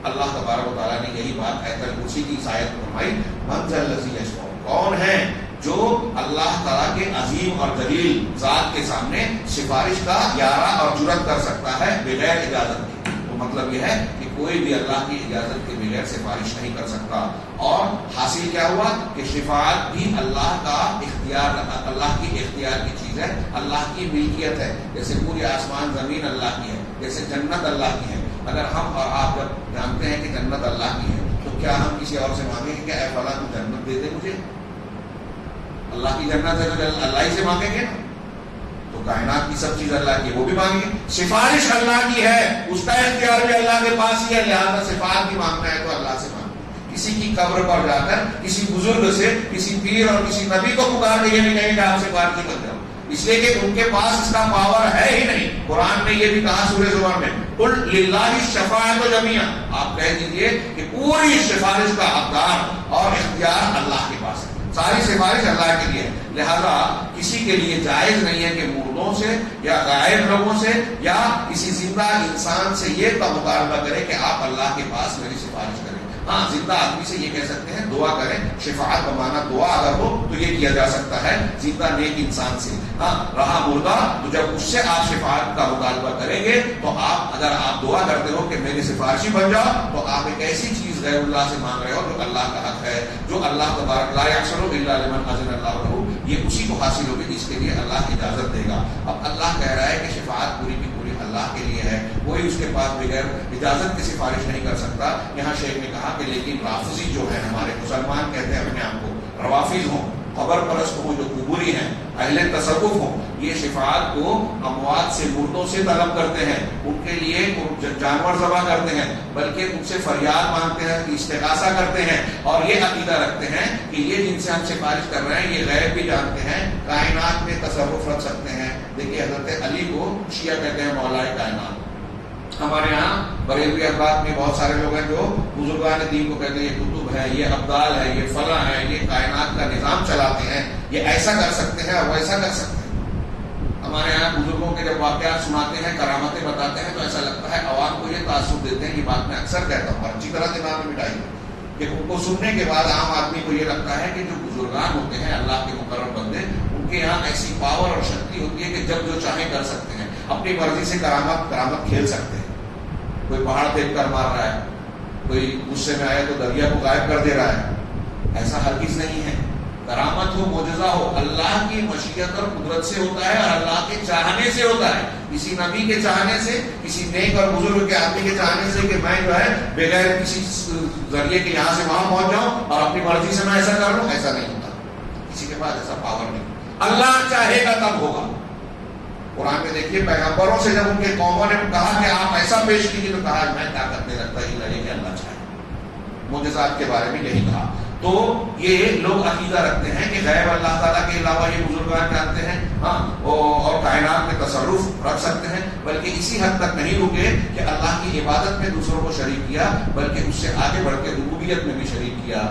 اللہ تبارک و تعالیٰ نے یہی بات آیت الکرسی کی اس آیت میں فرمائی، من ذا الذی یشفع، کون ہے جو اللہ تعالیٰ کے عظیم اور جلیل ذات کے سامنے سفارش کا اراءہ اور جرأت کر سکتا ہے بغیر اجازت کے. تو مطلب یہ ہے کہ کوئی بھی اللہ کی اجازت کے بغیر سفارش نہیں کر سکتا. اور حاصل کیا ہوا کہ شفاعت بھی اللہ کا اختیار، اللہ کی اختیار کی چیز ہے، اللہ کی ملکیت ہے. جیسے پوری آسمان زمین اللہ کی ہے، جیسے جنت اللہ کی ہے. اگر ہم اور آپ جب جانتے ہیں کہ جنت اللہ کی ہے تو کیا ہم کسی اور سے مانگیں گے کہ اے فلاں تو جنت دے دے مجھے؟ اللہ کی جنت ہے تو اللہ ہی سے مانگیں گے. تو کائنات کی سب چیز اللہ کی ہے، وہ بھی مانگیں گے. سفارش اللہ کی ہے، اس کا اختیار بھی اللہ کے پاس ہی ہے، لہٰذا شفاعت بھی مانگنا ہے تو اللہ سے مانگنا. کسی کی قبر پر جا کر کسی بزرگ سے، کسی پیر اور کسی نبی کو پکار کے یہ نہیں کہیں کہ آپ سفارش کر جاؤ، اس لیے کہ ان کے پاس اس کا پاور ہے ہی نہیں. قرآن نے یہ بھی کہا سورہ زمر میں، قل للہ الشفاعۃ جمیعا، آپ کہہ دیجئے کہ پوری سفارش کا حقدار اور اختیار اللہ کے پاس ہے، ساری سفارش اللہ کے لیے ہے. لہذا کسی کے لیے جائز نہیں ہے کہ مردوں سے یا غائب لوگوں سے یا کسی زندہ انسان سے یہ مطالبہ کرے کہ آپ اللہ کے پاس میری سفارش کریں. ہاں زندہ آدمی سے یہ کہہ سکتے ہیں دعا کریں، شفاعت بمانا دعا اگر ہو تو یہ کیا جا سکتا ہے زندہ نیک انسان سے. ہاں رہا مردہ تو جب اس سے آپ شفاعت کا مطالبہ کریں گے تو اگر آپ دعا کرتے ہو کہ میری سفارشی بن جاؤ تو آپ ایک ایسی چیز غیر اللہ سے مانگ رہے ہو جو اللہ کا حق ہے، جو اللہ تبارک لا یحصل الا لمن اذن اللہ له، یہ اسی کو حاصل ہوگی جس کے لیے اللہ اجازت دے گا. اب اللہ کہہ رہا ہے کہ شفاعت پوری کی پوری اللہ کے لیے ہے، کوئی اس کے پاس بغیر اجازت کی سفارش نہیں کر سکتا. یہاں شیخ نے کہا کہ لیکن رافضی جو ہے، ہمارے مسلمان کہتے ہیں اپنے آپ کو روافض ہوں، قبر پرست ہوں، جو قبوری ہیں، اہل تصوف ہوں، یہ شفاعت کو اموات سے، مردوں سے طلب کرتے ہیں، ان کے لیے جانور ذبح کرتے ہیں، بلکہ ان سے فریاد مانگتے ہیں، استغاثہ کرتے ہیں، اور یہ عقیدہ رکھتے ہیں کہ یہ جن سے ہم سفارش کر رہے ہیں یہ غیب بھی جانتے ہیں، کائنات میں تصرف رکھ سکتے ہیں. دیکھیے حضرت علی کو شیعہ کہتے ہیں مولائے کائنات. ہمارے یہاں بریلوی اخبار میں بہت سارے لوگ ہیں جو بزرگان دین کو کہتے ہیں یہ کتب ہے، یہ ابدال ہے، یہ فلاں ہے، یہ کائنات کا نظام چلاتے ہیں، یہ ایسا کر سکتے ہیں اور ویسا کر سکتے ہیں. ہمارے یہاں بزرگوں کے جب واقعات سناتے ہیں، کرامتیں بتاتے ہیں تو ایسا لگتا ہے عوام کو یہ تعصب دیتے ہیں. یہ بات میں اکثر کہتا ہوں اور اچھی طرح دماغ میں مٹائی کہ ان کو سننے کے بعد عام آدمی کو یہ لگتا ہے کہ جو بزرگان ہوتے ہیں اللہ کے مقرر بندے، ان کے یہاں ایسی پاور اور شکتی ہوتی ہے کہ جب جو چاہیں کر سکتے ہیں، اپنی مرضی سے کرامت کھیل سکتے ہیں. کوئی پہاڑ دیکھ کر مار رہا ہے، کوئی غصے میں آئے تو دریا کو غائب کر دے رہا ہے. ایسا ہرگز نہیں ہے. کرامت ہو، معجزہ ہو، اللہ کی مشیت اور قدرت سے ہوتا ہے اور اللہ کے چاہنے سے ہوتا ہے. کسی نبی کے چاہنے سے، کسی نیک اور بزرگ کے آدمی کے چاہنے سے کہ میں جو ہے بغیر کسی ذریعے کے یہاں سے وہاں پہنچ جاؤں اور اپنی مرضی سے میں ایسا کر لوں، ایسا نہیں ہوتا. کسی کے پاس ایسا پاور نہیں. اللہ چاہے گا تب ہوگا. قرآن میں دیکھیے پیغمبروں سے جب ان کے قوموں نے کہا کہ آپ ایسا پیش کیجیے تو کہا میں طاقت نہیں رکھتا، یہ لڑے کہ اللہ چاہے. معجزات کے بارے میں یہی کہا. تو یہ لوگ عقیدہ رکھتے ہیں کہ غیب اللہ تعالیٰ کے علاوہ یہ بزرگان جانتے ہیں، ہاں اور کائنات میں تصرف رکھ سکتے ہیں، بلکہ اسی حد تک نہیں رکے کہ اللہ کی عبادت میں دوسروں کو شریک کیا، بلکہ اس سے آگے بڑھ کے ربوبیت میں بھی شریک کیا.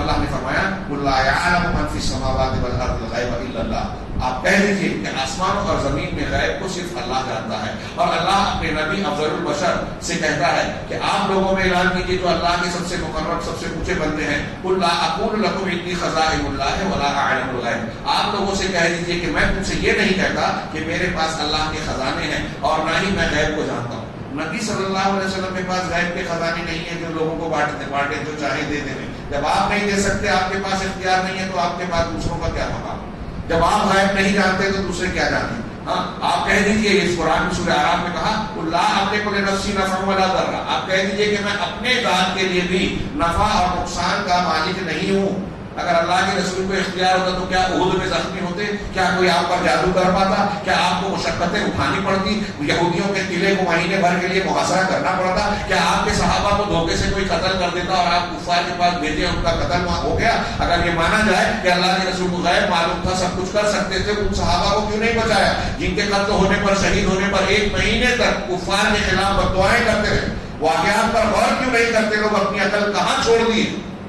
اللہ نے فرمایا قل لا يعلم من في السماوات والارض الغیب الا اللہ. آپ کہہ دیجیے کہ آسمانوں اور زمین میں غیب کو صرف اللہ جانتا ہے. اور اللہ اپنے نبی افضل البشر سے کہتا ہے کہ آپ لوگوں میں اعلان کیجیے جو اللہ کے سب سے مقرب، سب سے اونچے بندے ہیں. قل لا اقول لكم انی خزائن اللہ ولا اعلم الغیب. آپ لوگوں سے کہہ دیجیے کہ میں تم سے یہ نہیں کہتا کہ میرے پاس اللہ کے خزانے ہیں اور نہ ہی میں غیب کو جانتا ہوں. نبی صلی اللہ علیہ وسلم کے پاس غیب کے خزانے نہیں ہیں جو لوگوں کو بانٹے جو چاہے دے دیں. جب آپ نہیں دے سکتے، آپ کے پاس اختیار نہیں ہے، تو آپ کے پاس دوسروں کا کیا مقام؟ جب آپ غیب نہیں جانتے تو دوسرے کیا جانتے؟ ہاں آپ کہہ دیجئے، اس قرآن میں سورہ اعراف میں کہا لا املک لنفسی نفعا ولا ضرا. آپ کہہ دیجئے کہ میں اپنے ذات کے لیے بھی نفع اور نقصان کا مالک نہیں ہوں. اگر اللہ کے رسول کو اختیار ہوتا تو کیا احد میں زخمی ہوتے؟ کیا کوئی آپ پر جادو کر پاتا؟ کیا آپ کو مشقتیں اٹھانی پڑتی؟ یہودیوں کے قلعے کو مہینے بھر کے لیے محاصرہ کرنا پڑتا؟ کیا آپ کے صحابہ کو دھوکے سے کوئی قتل کر دیتا اور آپ کفار کے پاس بھیجے ان کا قتل ہو گیا؟ اگر یہ مانا جائے کہ اللہ کے رسول کو غیب معلوم تھا، سب کچھ کر سکتے تھے، ان صحابہ کو کیوں نہیں بچایا جن کے قتل ہونے پر، شہید ہونے پر 1 مہینے تک کفار کے خلاف بددعائیں کرتے رہے؟ واقعات پر غور کیوں نہیں کرتے لوگ؟ اپنی عقل کہاں چھوڑ دی؟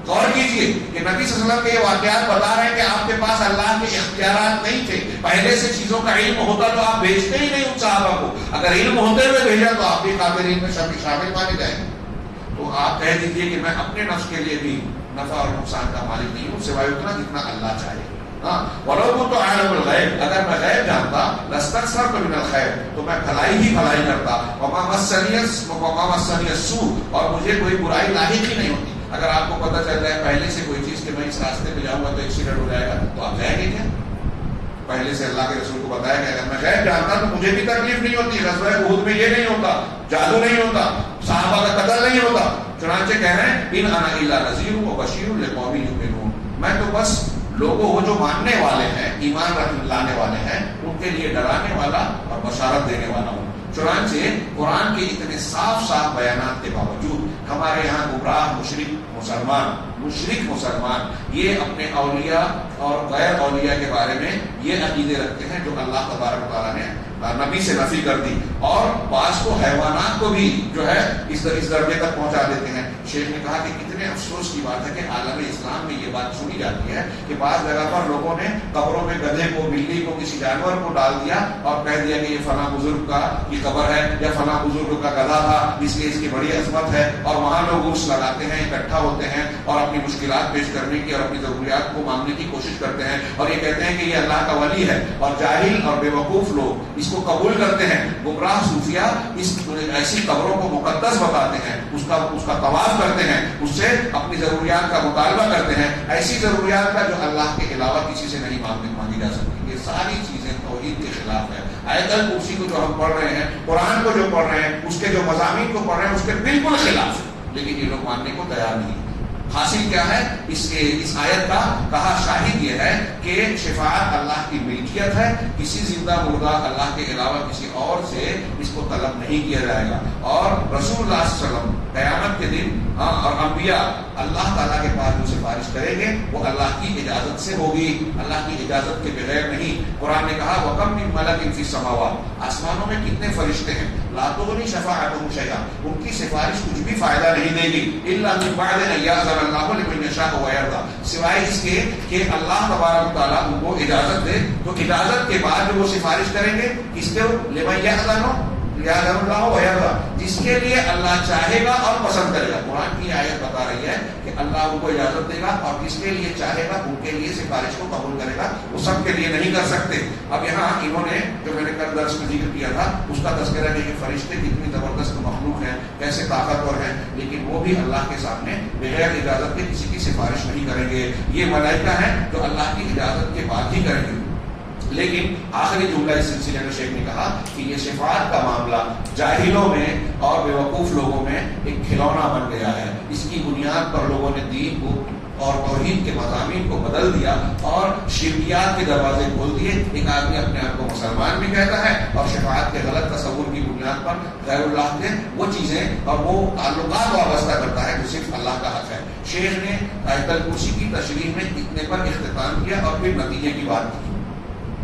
غور کیجئے کہ نبی صلی اللہ علیہ وسلم کے یہ واقعات بتا رہے ہیں کہ آپ کے پاس اللہ کے اختیارات نہیں تھے، پہلے سے چیزوں کا علم ہوتا تو آپ بھیجتے ہی نہیں ان صحابہ کو، اگر علم ہوتے ہوئے بھیجا تو آپ بھی قابلین میں شامل مانے جائیں گے۔ تو آپ کہہ دیجئے کہ میں اپنے نفس کے لیے بھی نفع اور نقصان کا مالک نہیں ہوں سوائے اتنا جتنا اللہ چاہے۔ وَلَوْ كُنْتُ أَعْلَمُ الْغَيْبَ، اگر میں غیب جانتا لَاسْتَكْثَرْتُ مِنَ الْخَيْرِ، تو میں بھلائی ہی بھلائی کرتا، وَمَا مَسَّنِيَ السُّوءُ، اور مجھے کوئی برائی لاحق ہی نہیں ہوتی۔ اگر آپ کو پتہ چل جائے پہلے سے کوئی چیز کہ میں اس راستے پہ جاؤں گا تو ایکسیڈنٹ ہو جائے گا تو آپ جائیں گے کیا؟ پہلے سے اللہ کے رسول کو بتایا گیا اگر میں غیب جانتا تو مجھے بھی تکلیف نہیں ہوتی، غزوہ احد میں یہ نہیں ہوتا، جادو نہیں ہوتا، صحابہ کا قتل نہیں ہوتا۔ چنانچہ کہہ رہے ہیں ان انا الا نذیر وبشیر لقوم یؤمنون، میں تو بس لوگوں وہ جو ماننے والے ہیں، ایمان لانے والے ہیں، ان کے لیے ڈرانے والا اور بشارت دینے والا ہوں۔ چنانچہ قرآن کے اتنے صاف صاف بیانات کے باوجود ہمارے یہاں گمراہ مشرک مسلمان یہ اپنے اولیاء اور غیر اولیاء کے بارے میں یہ عقیدے رکھتے ہیں جو اللہ تبارک و تعالیٰ نے نبی سے نفی کر دی، اور بعض کو حیوانات کو بھی جو ہے اس درجے تک پہنچا دیتے ہیں۔ شیخ نے کہا کہ کتنے افسوس کی بات ہے کہ عالم اسلام میں یہ بات سنی جاتی ہے کہ بعض جگہ پر لوگوں نے قبروں میں گدھے کو، بلی کو، کسی جانور کو ڈال دیا اور کہہ دیا کہ یہ فلاں بزرگ کا کی قبر ہے یا فلاں بزرگ کا گدھا تھا اس لیے اس کی بڑی عظمت ہے، اور وہاں لوگ عرس لگاتے ہیں، اکٹھا ہوتے ہیں اور اپنی مشکلات پیش کرنے کی اور اپنی ضروریات کو مانگنے کی کوشش کرتے ہیں، اور یہ کہتے ہیں کہ یہ اللہ کا ولی ہے، اور جاہل اور بے وقوف لوگ اس کو قبول کرتے ہیں۔ گمراہ صوفیہ اس ایسی قبروں کو مقدس بتاتے ہیں، اس کا طواف کرتے ہیں، اس سے اپنی ضروریات کا مطالبہ کرتے ہیں، ایسی ضروریات کا جو اللہ کے علاوہ کسی سے نہیں مانگی جا سکتی۔ یہ ساری چیزیں توحید کے خلاف ہے۔ آیت الکرسی کو جو ہم پڑھ رہے ہیں، قرآن کو جو پڑھ رہے ہیں، اس کے جو مضامین کو پڑھ رہے ہیں اس کے بالکل خلاف ہے، لیکن یہ لوگ ماننے کو تیار نہیں۔ حاصل کیا ہے اس آیت کا؟ کہا شاہد یہ ہے کہ شفاعت اللہ کی ملکیت ہے، کسی زندہ مردہ اللہ کے علاوہ کسی اور سے اس کو طلب نہیں کیا جائے گا، اور رسول اللہ صلی اللہ علیہ وسلم قیامت کے دن اور انبیاء اللہ تعالیٰ کے پاس جو سفارش کریں گے وہ اللہ کی اجازت سے ہوگی، اللہ کی اجازت کے بغیر نہیں۔ قرآن نے کہا وَكَمْ مِن مَلَكٍ فِي السَّمَاوَاتِ، آسمانوں میں کتنے فرشتے ہیں، لَا تُغْنِي شَفَاعَتُهُمْ شَيْئًا، ان کی سفارش کچھ بھی فائدہ نہیں دے گی، إِلَّا مِن بَعْدِ أَن يَأْذَنَ اللَّهُ لِمَن يَشَاءُ وَيَرْضَىٰ، سوائے اس کے کہ اللہ تبارک و تعالیٰ ان کو اجازت دے، تو اجازت کے بعد جو وہ سفارش کریں گے کس کے؟ لِمَن يَأْذَنُ اللہ ویرضا، جس کے لیے اللہ چاہے گا اور پسند کرے گا۔ قرآن کی آیت بتا رہی ہے کہ اللہ ان کو اجازت دے گا اور جس کے لیے چاہے گا ان کے لیے سفارش کو قبول کرے گا، وہ سب کے لیے نہیں کر سکتے۔ اب یہاں انہوں نے جو میں نے کل درس میں ذکر کیا تھا اس کا تذکرہ ہے کہ فرشتے کتنی زبردست مخلوق ہیں، کیسے طاقتور ہیں، لیکن وہ بھی اللہ کے سامنے بغیر اجازت کے کسی کی سفارش نہیں کریں گے۔ یہ ملائکہ ہیں جو اللہ کی اجازت کے بعد ہی کریں گے۔ لیکن آخری جملہ اس سلسلے میں شیخ نے کہا کہ یہ شفاعت کا معاملہ جاہلوں میں اور بے وقوف لوگوں میں ایک کھلونا بن گیا ہے۔ اس کی بنیاد پر لوگوں نے دین کو اور توحید کے مضامین کو بدل دیا اور شرکیات کے دروازے کھول دیے۔ ایک آدمی اپنے آپ کو مسلمان بھی کہتا ہے اور شفاعت کے غلط تصور کی بنیاد پر غیر اللہ کے وہ چیزیں اور وہ تعلقات وابستہ کرتا ہے جو صرف اللہ کا حق ہے۔ شیخ نے آیت الکرسی کی تشریح میں اتنے پر اختتام کیا اور پھر نتیجے کی بات کی۔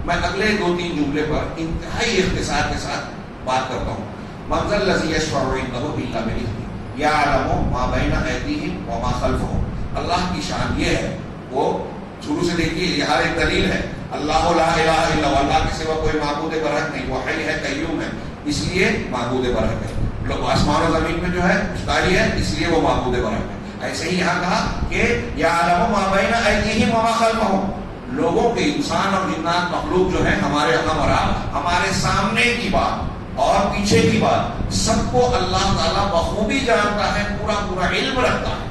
میں اگلے 2-3 جملے پر انتہائی اختصار کے ساتھ بات کرتا ہوں۔ من ذا الذی یشفع عنده الا باذنہ یعلم ما بین ایدیہم وما خلفہم، اللہ کی شان یہ ہے، وہ شروع سے دیکھیے یہ ہر ایک دلیل ہے، اللہ لا الہ الا اللہ، اللہ کے سوا کوئی معبود برحق نہیں، وہ حی ہے، قیوم ہے، اس لیے معبود برحق ہے۔ لوگ آسمان و زمین میں جو ہے مستقل ہے، اس لیے وہ معبود برحق ہے۔ ایسے ہی یہاں کہا کہ یعلم ما بین ایدیہم وما خلفہم، لوگوں کے انسان اور جنات مخلوق جو ہیں ہمارے ہمارے سامنے کی بات اور پیچھے کی بات سب کو اللہ تعالیٰ بخوبی جانتا ہے، پورا علم رکھتا ہے۔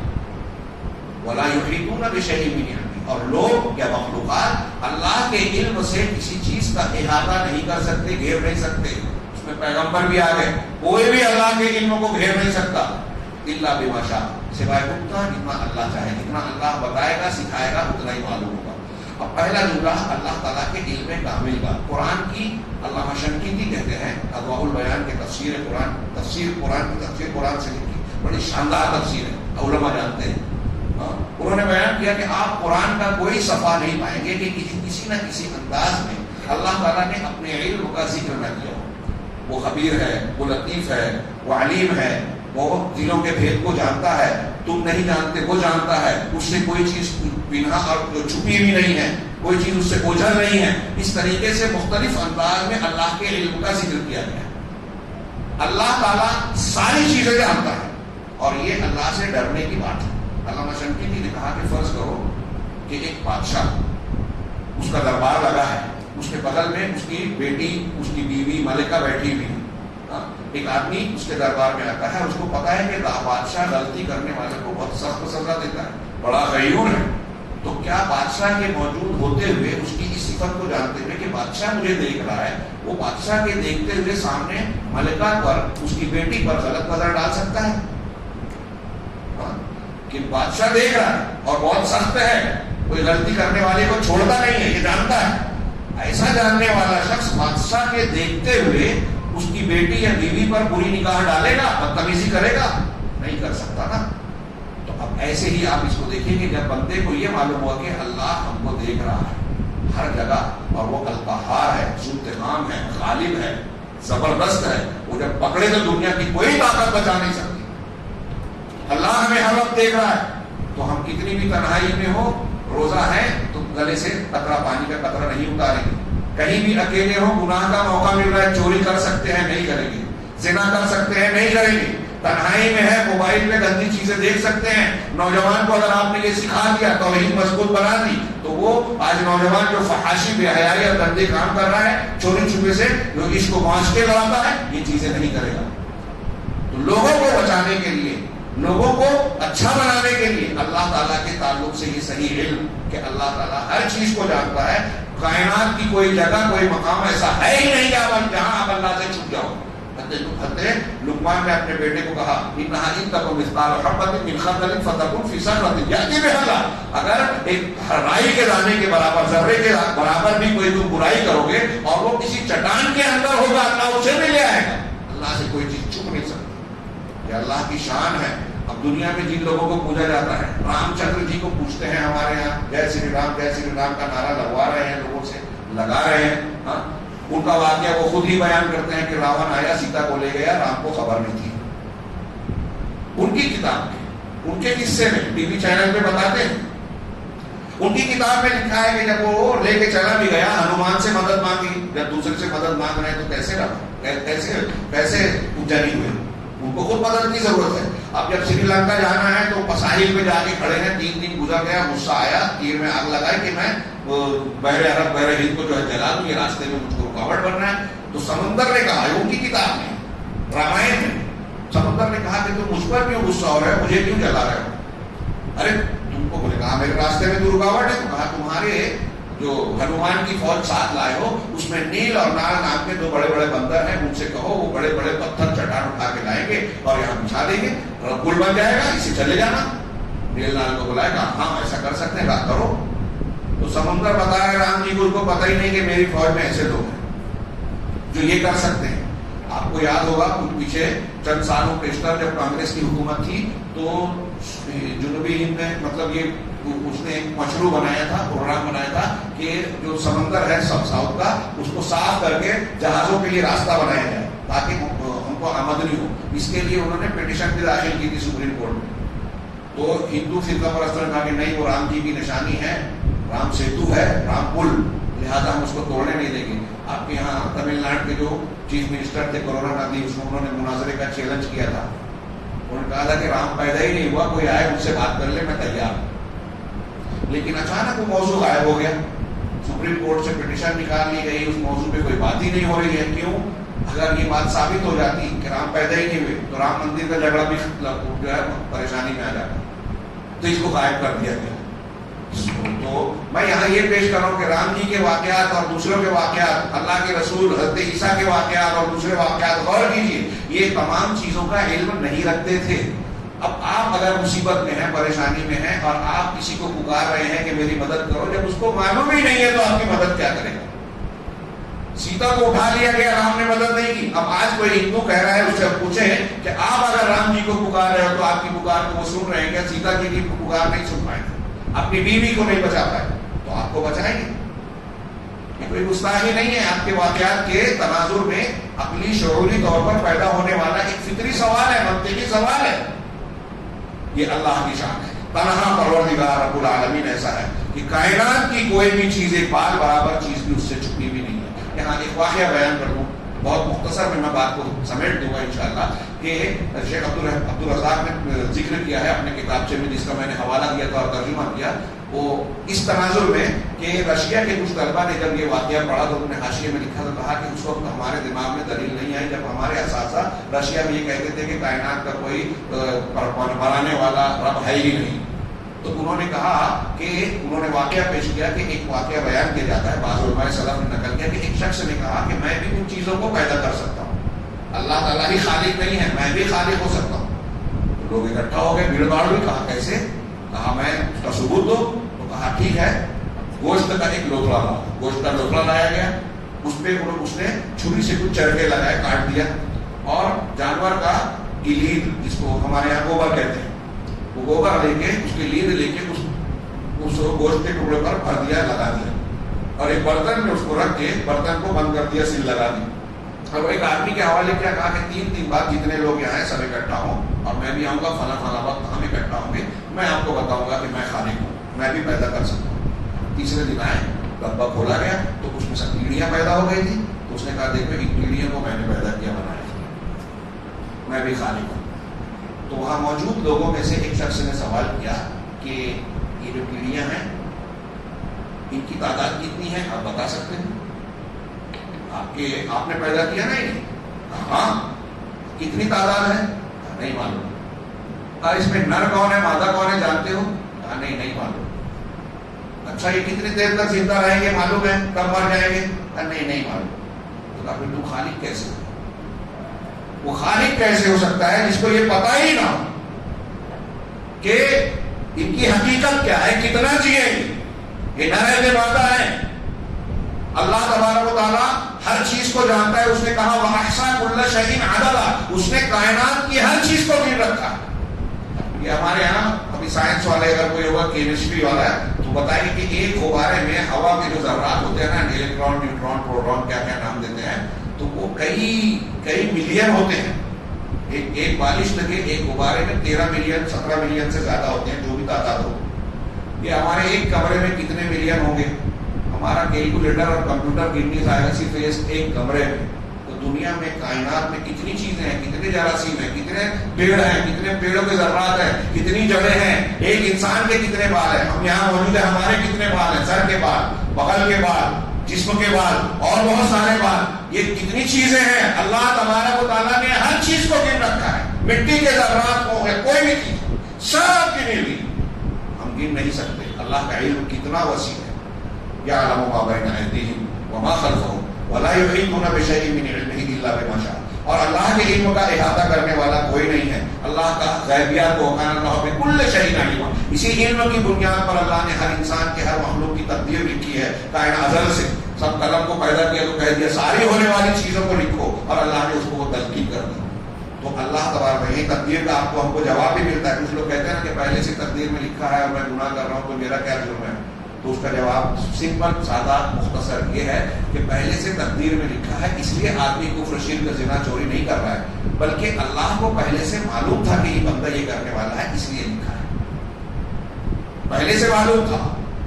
وَلَا يُحِيطُونَ بِشَيْءٍ مِّنْ عِلْمِهِ، اور لوگ یا مخلوقات اللہ کے علم سے کسی چیز کا احاطہ نہیں کر سکتے، گھیر نہیں سکتے۔ اس میں پیغمبر بھی آ گئے، کوئی بھی اللہ کے علم کو گھیر نہیں سکتا۔ الا بما شاء، سوائے اتنا جتنا اللہ چاہے، جتنا اللہ بتائے گا سکھائے گا اتنا ہی معلوم ہوگا۔ اب پہلا جملہ اللہ تعالیٰ کے علم کامل کا، قرآن کی علامہ شنقیطی کہتے ہیں اضواء البیان کے تفسیر قرآن کی تفسیر قرآن سے لکھی، بڑی شاندار تفسیر ہے، علماء جانتے ہیں۔ انہوں نے بیان کیا کہ آپ قرآن کا کوئی صفحہ نہیں پائیں گے کہ کسی نہ کسی انداز میں اللہ تعالیٰ نے اپنے علم کا ذکر نہ کیا ہو۔ وہ خبیر ہے، وہ لطیف ہے، وہ علیم ہے، وہ دلوں کے بھید کو جانتا ہے، تم نہیں جانتے وہ جانتا ہے، اس سے کوئی چیز بنا اور چھپی ہوئی نہیں ہے، کوئی چیز اس سے اوجھل نہیں ہے۔ اس طریقے سے مختلف انداز میں اللہ کے علم کا ذکر کیا گیا ہے۔ اللہ تعالیٰ ساری چیزیں جانتا ہے اور یہ اللہ سے ڈرنے کی بات ہے۔ علامہ شنقیطی نے کہا کہ فرض کرو کہ ایک بادشاہ، اس کا دربار لگا ہے، اس کے بغل میں اس کی بیٹی، اس کی بیوی ملکہ بیٹھی ہوئی ہے۔ ایک آدمی اس کے دربار میں آتا ہے، اس کو پتا ہے کہ بادشاہ غلطی کرنے والے کو بہت سخت سزا دیتا ہے، بڑا غیور ہے، تو کیا بادشاہ کے موجود ہوتے ہوئے اس کی اس صفت کو جانتے ہوئے کہ بادشاہ مجھے دیکھ رہا ہے، وہ بادشاہ کے دیکھتے ہوئے سامنے ملکہ پر، اس کی بیٹی پر غلط نظر ڈال سکتا ہے؟ کہ بادشاہ دیکھ رہا ہے اور بہت سخت ہے، کوئی غلطی کرنے والے کو چھوڑتا نہیں ہے، یہ جانتا ہے۔ ایسا جاننے والا شخص بادشاہ کے دیکھتے ہوئے اس کی بیٹی یا بیوی پر بری نگاہ ڈالے گا، بدتمیزی کرے گا؟ نہیں کر سکتا نا۔ تو اب ایسے ہی آپ اس کو دیکھیں کہ جب بندے کو یہ معلوم ہوا کہ اللہ ہم کو دیکھ رہا ہے ہر جگہ، اور وہ القہار ہے، ذو انتقام ہے، غالب ہے، زبردست ہے، وہ جب پکڑے تو دنیا کی کوئی طاقت بچا نہیں سکتی، اللہ ہمیں ہر وقت دیکھ رہا ہے، تو ہم کتنی بھی تنہائی میں ہو، روزہ ہے تو گلے سے قطرہ پانی کا قطرہ نہیں اتاریں گے، کہیں بھی اکیلے ہو، گناہ کا موقع مل رہا ہے، چوری کر سکتے ہیں نہیں کریں گے، زنا کر سکتے ہیں نہیں کریں گے، تنہائی میں ہے موبائل میں گندی چیزیں دیکھ سکتے ہیں۔ نوجوان کو اگر آپ نے یہ سکھا دیا، توحید مضبوط بنا دی، تو وہ آج نوجوان جو فحاشی بے حیائی اور گندے کام کر رہا ہے، چوری چھپے سے جو عشق کو معاشرے لڑاتا ہے، یہ چیزیں نہیں کرے گا۔ تو لوگوں کو بچانے کے لیے، لوگوں کو اچھا بنانے کے لیے اللہ تعالیٰ کے تعلق سے یہ صحیح علم کہ اللہ تعالیٰ ہر چیز کو جانتا ہے، کائنات کی کوئی جگہ کوئی مقام ایسا ہے ہی نہیں جہاں آپ اللہ سے چھپ جاؤ۔ لقمان نے اپنے بیٹے کو کہا انہا ان تک مثقال حبۃ من خردل فتکن فی صخرۃ یأتی بہا، اگر ایک رائی کے دانے کے برابر، ذرے کے برابر بھی کوئی تم برائی کرو گے اور وہ کسی چٹان کے اندر ہوگا، اللہ اسے بھی لے آئے گا۔ اللہ سے کوئی چیز چھپ نہیں سکتی، یہ اللہ کی شان ہے۔ اب دنیا میں جن لوگوں کو پوجا جاتا ہے، رام چندر جی کو پوچھتے ہیں ہمارے یہاں، جے شری رام کا نعرہ لگوا رہے ہیں، لوگوں سے لگا رہے ہیں، ہاں ان کا واقعہ وہ خود ہی بیان کرتے ہیں کہ راون آیا، سیتا کو لے گیا، رام کو خبر نہیں تھی۔ ان کی کتاب میں، ان کے قصے میں، ٹی وی چینل پہ بتاتے ہیں، ان کی کتاب میں لکھا ہے کہ جب وہ لے کے چلا بھی گیا، ہنومان سے مدد مانگی، جب دوسرے سے مدد مانگ رہے ہیں تو کیسے پوجا نہیں ہوئے؟ ان کو خود مدد کی ضرورت ہے۔ اب جب سری لنکا جانا ہے تو ساحل پہ جا کے کھڑے ہیں، 3 دن گزر گیا، غصہ آیا، تیر میں آگ لگائی کہ میں بحر عرب بحر ہند کو جو ہے جلا دوں، یہ راستے میں مجھ کو رکاوٹ بن رہا ہے۔ تو سمندر نے کہا، ان کی کتاب میں، رامائن میں، سمندر نے کہا کہ تم مجھ پر کیوں غصہ ہو رہے ہو، مجھے کیوں جلا رہے ہو؟ ارے تم کو، بولے کہا میرے راستے میں تو رکاوٹ ہے، تو کہا تمہارے جو ہنومان کی فوج ساتھ لائے ہو اس میں نیل اور نال نام کے 2 بڑے بڑے بندر ہیں، ان سے کہو وہ بڑے بڑے پتھر چٹان اٹھا کے لائیں گے اور یہاں بچھا دیں گے، پل بن جائے گا، اسے چلے جانا۔ نیل نال کو بلائے گا، ہاں ایسا کر سکتے ہیں، بات کرو۔ تو سمندر بتایا رام جی کو، ان کو پتہ ہی نہیں کہ میری فوج میں ایسے لوگ ہیں جو یہ کر سکتے ہیں۔ آپ کو یاد ہوگا کچھ پیچھے چند سالوں پیشتر جب کانگریس کی حکومت تھی تو جنوبی ہند میں، مطلب یہ اس نے ایک مشروع بنایا تھا، پروگرام بنایا تھا کہ جو سمندر ہے ساؤتھ کا، اس کو صاف کر کے جہازوں کے لیے راستہ بنایا جائے تاکہ ہم کو آمدنی ہو۔ اس کے لیے انہوں نے پیٹیشن بھی داخل کی تھی سپریم کورٹ میں۔ تو ہندو فرقہ پرستوں نے کہا کہ نہیں، وہ رام جی کی نشانی ہے، رام سیتو ہے، رام پل، لہٰذا ہم اس کو توڑنے نہیں دیں گے۔ آپ کے یہاں تمل ناڈو کے جو چیف منسٹر تھے کرونا گاندھی، اس میں انہوں نے مناظرے کا چیلنج کیا تھا، انہوں نے کہا تھا کہ رام پیدا ہی نہیں ہوا، کوئی آئے مجھ سے بات کر لے، میں تیار ہوں۔ لیکن اچانک وہ موضوع غائب ہو گیا، سپریم کورٹ سے پٹیشن نکال لی گئی، اس موضوع پہ کوئی بات ہی نہیں ہو رہی ہے۔ کیوں؟ اگر یہ بات ثابت ہو جاتی کہ رام پیدا ہی نہیں ہوئے تو رام مندر کا جھگڑا بھی جو ہے پریشانی میں آ جاتا، تو اس کو غائب کر دیا گیا۔ تو میں یہاں یہ پیش کر رہا ہوں کہ رام جی کے واقعات اور دوسروں کے واقعات، اللہ کے رسول حضرت عیسیٰ کے واقعات اور دوسرے واقعات غور کیجیے، یہ تمام چیزوں کا علم نہیں رکھتے تھے، اب آپ اگر مصیبت میں ہیں، پریشانی میں ہیں اور آپ کسی کو پکار رہے ہیں کہ میری مدد کرو، جب اس کو معلوم ہی نہیں ہے تو آپ کی مدد کیا کرے گا؟ سیتا کو اٹھا لیا گیا، رام نے مدد نہیں کی. اب آج کوئی ہندو کہہ رہا ہے، اس سے پوچھیں کہ آپ اگر رام جی کو پکار رہے ہو تو آپ کی پکار کو وہ سن رہے ہیں کیا؟ سیتا جی کی پکار نہیں سن پائے، اپنی بیوی کو نہیں بچا پائے، تو آپ کو بچائیں گے؟ یہ کوئی گستاخی نہیں ہے. آپ کے واقعات کے تناظر میں عقلی شعوری طور پر پیدا ہونے والا ایک فطری سوال ہے، منطقی سوال ہے. یہ اللہ کی شان ہے. تنہا پروردگار رب العالمین ایسا ہے کہ کائنات کی کوئی بھی چیز ایک بال برابر چیز بھی اس سے چھپی بھی نہیں ہے. یہاں ایک واقعہ بیان کر دوں، بہت مختصر میں بات کو سمیٹ دوں گا انشاءاللہ، کہ شیخ عبدالرزاق نے ذکر کیا ہے اپنے کتابچے میں، جس کا میں نے حوالہ دیا تھا اور ترجمہ کیا، وہ اس تناظر میں کہ رشیا کے کچھ طلبہ نے جب یہ واقعہ پڑھا تو انہوں نے حاشیے میں لکھا تو کہا کہ اس وقت ہمارے دماغ میں دلیل نہیں آئی جب ہمارے اساتذہ رشیا میں یہ کہتے تھے کہ کائنات کا کوئی بنانے والا رب ہے ہی نہیں. تو انہوں نے کہا کہ انہوں نے واقعہ پیش کیا کہ ایک واقعہ بیان کیا جاتا ہے، بعض علماء سلف نے نقل کیا کہ ایک شخص نے کہا کہ میں بھی ان چیزوں کو پیدا کر سکتا ہوں، اللہ تعالیٰ ہی خالق نہیں ہے، میں بھی خالق ہو سکتا ہوں. تو لوگ اکٹھا ہو گئے، بھیڑ بھاڑ ہوئی. کہا کیسے؟ کہا میں اس کا ثبوت دو. تو کہا ٹھیک ہے، گوشت کا ایک لوتھڑا لاؤ. گوشت کا لوتھڑا لایا گیا، اس پہ اس نے چھری سے کچھ چرکے لگائے، کاٹ دیا، اور جانور کا لید، جس کو ہمارے یہاں گوبر کہتے ہیں، وہ گوبر لے کے اس کی لیند لے کے اس گوشت کے ٹکڑے پر بھر دیا، لگا دیا، اور ایک برتن میں اس کو رکھ کے برتن کو بند کر دیا، سل لگا دی. اور ایک آدمی کے حوالے کیا کہا کہ 3 دن بعد جتنے لوگ یہاں ہیں سب اکٹھا ہوں اور میں بھی آؤں گا، فلاں فلاں وقت ہم اکٹھا ہوں گے، میں آپ کو بتاؤں گا کہ میں خالق ہوں، میں بھی پیدا کر سکتا ہوں. تیسرے دن آئے، ڈبہ کھولا گیا تو اس میں سب کیڑیاں پیدا ہو گئی تھی. تو اس نے کہا دیکھو ان کیڑیوں کو میں نے پیدا کیا، بنایا، میں بھی خالق ہوں. تو وہاں موجود لوگوں میں سے ایک شخص نے سوال کیا کہ یہ جو کیڑیاں ہیں ان کی تعداد کتنی ہے، آپ بتا سکتے ہیں؟ آپ نے پیدا کیا نہیں؟ ہاں. کتنی تعداد ہے؟ نہیں معلوم. اس میں نر کون ہے، مادہ کون ہے، جانتے ہو؟ نہیں معلوم. اچھا یہ کتنی دیر تک زندہ رہیں گے معلوم ہے، کب مر جائیں گے؟ نہیں معلوم. تو کہا پھر تم خالق کیسے ہو؟ وہ خالق کیسے ہو سکتا ہے جس کو یہ پتہ ہی نہ ہو کہ ان کی حقیقت کیا ہے، کتنا جیئیں گے؟ یہ نر ہے، مادہ ہے. اللہ تبارک و تعالیٰ ہر چیز کو جانتا ہے. اس نے کہا وَأَحْصَىٰ كُلَّ شَيْءٍ عَدَدًا، اس نے کائنات کی ہر چیز کو گن رکھا. یہ ہمارے یہاں ابھی سائنس والے اگر کوئی ہوگا، کیمسٹری والا ہے، تو بتائیں گے کہ ایک غبارے میں ہوا کے جو ذرات ہوتے ہیں نا، الیکٹران، نیوٹران، پروٹون، کیا کیا نام دیتے ہیں، تو وہ کئی ملین ہوتے ہیں. ایک بالش لگے ایک غبارے میں 13 ملین 17 ملین سے زیادہ ہوتے ہیں، جو بھی تعداد ہو. یہ ہمارے ایک کمرے میں کتنے ملین ہوں گے؟ ہمارا کیلکولیٹر اور کمپیوٹر گننے جائے صرف ایک کمرے میں. تو دنیا میں کائنات میں کتنی چیزیں ہیں، کتنے جراثیم ہیں، کتنے پیڑ ہیں، کتنے پیڑوں کے ذرات ہیں، کتنی جڑیں ہیں، ایک انسان کے کتنے بال ہیں، ہم یہاں موجود ہیں، ہمارے کتنے بال ہیں، سر کے بال، بغل کے بال، جسم کے بال، اور بہت سارے بال. یہ کتنی چیزیں ہیں. اللہ تبارک و تعالیٰ نے ہر چیز کو گن رکھا ہے. مٹی کے ذرات کو ہے، کوئی بھی چیز سب گنی ہوئی، ہم گن نہیں سکتے. اللہ کا علم کتنا وسیع ہے. يعلم ما بين أيديهم وما خلفهم ولا يحيطون بشيء من علمه إلا بما شاء. اور اللہ کے علم کا احاطہ کرنے والا کوئی نہیں ہے. اللہ کا غیبیات کو وكان الله بكل شيء عليما. اسی علم کی بنیاد پر اللہ نے ہر انسان کے ہر مخلوق کی تقدیر لکھی ہے. کائنات ازل سے سب قلم کو پیدا کیا تو کہہ دیا ساری ہونے والی چیزوں کو لکھو، اور اللہ نے اس کو تلقین کر دی. تو اللہ تبارک یہ تقدیر کا آپ کو ہم کو جواب بھی ملتا ہے. کچھ لوگ کہتے ہیں نا کہ پہلے سے تقدیر میں لکھا ہے اور میں گناہ کر رہا ہوں تو میرا کیا جرم ہے؟ تو اس کا جواب سمپل، سادہ، مختصر یہ ہے کہ پہلے سے تقدیر میں لکھا ہے، اس لیے آدمی کفر، شرک، زنا، چوری نہیں کر رہا ہے، بلکہ اللہ کو پہلے سے معلوم تھا کہ یہ بندہ یہ کرنے والا ہے، اس لیے لکھا ہے. پہلے سے معلوم تھا.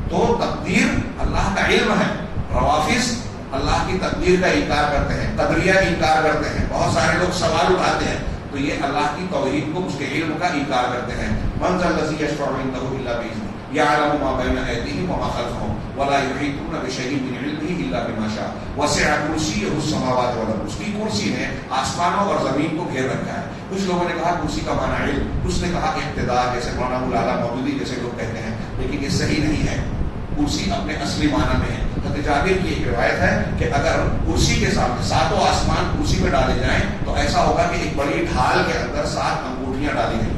تو تقدیر اللہ کا علم ہے. روافض اللہ کی تقدیر کا انکار کرتے ہیں، قدریہ انکار کرتے ہیں، بہت سارے لوگ سوال اٹھاتے ہیں تو یہ اللہ کی توحید کو، اس کے علم کا انکار کرتے ہیں. من ذا الذی یشفع عنده الا باذنہ يعلم ما بين أيديهم وما خلفهم ولا يحيطون بشيء من علمه إلا بما شاء وسع كرسيه السماوات والأرض. اس کی کرسی نے آسمانوں اور زمین کو گھیر رکھا ہے. کچھ لوگوں نے کہا کرسی کا معنی علم، کچھ نے کہا اقتدار، جیسے مولانا مولانا مودودی جیسے لوگ کہتے ہیں، لیکن یہ صحیح نہیں ہے. کرسی اپنے اصلی معنی میں ہے. حضرت جابر کی ایک روایت ہے کہ اگر کرسی کے سامنے 7 آسمان کرسی میں ڈالے جائیں تو ایسا ہوگا کہ ایک بڑی ڈھال کے اندر 7 انگوٹھیاں ڈالی گئی.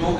2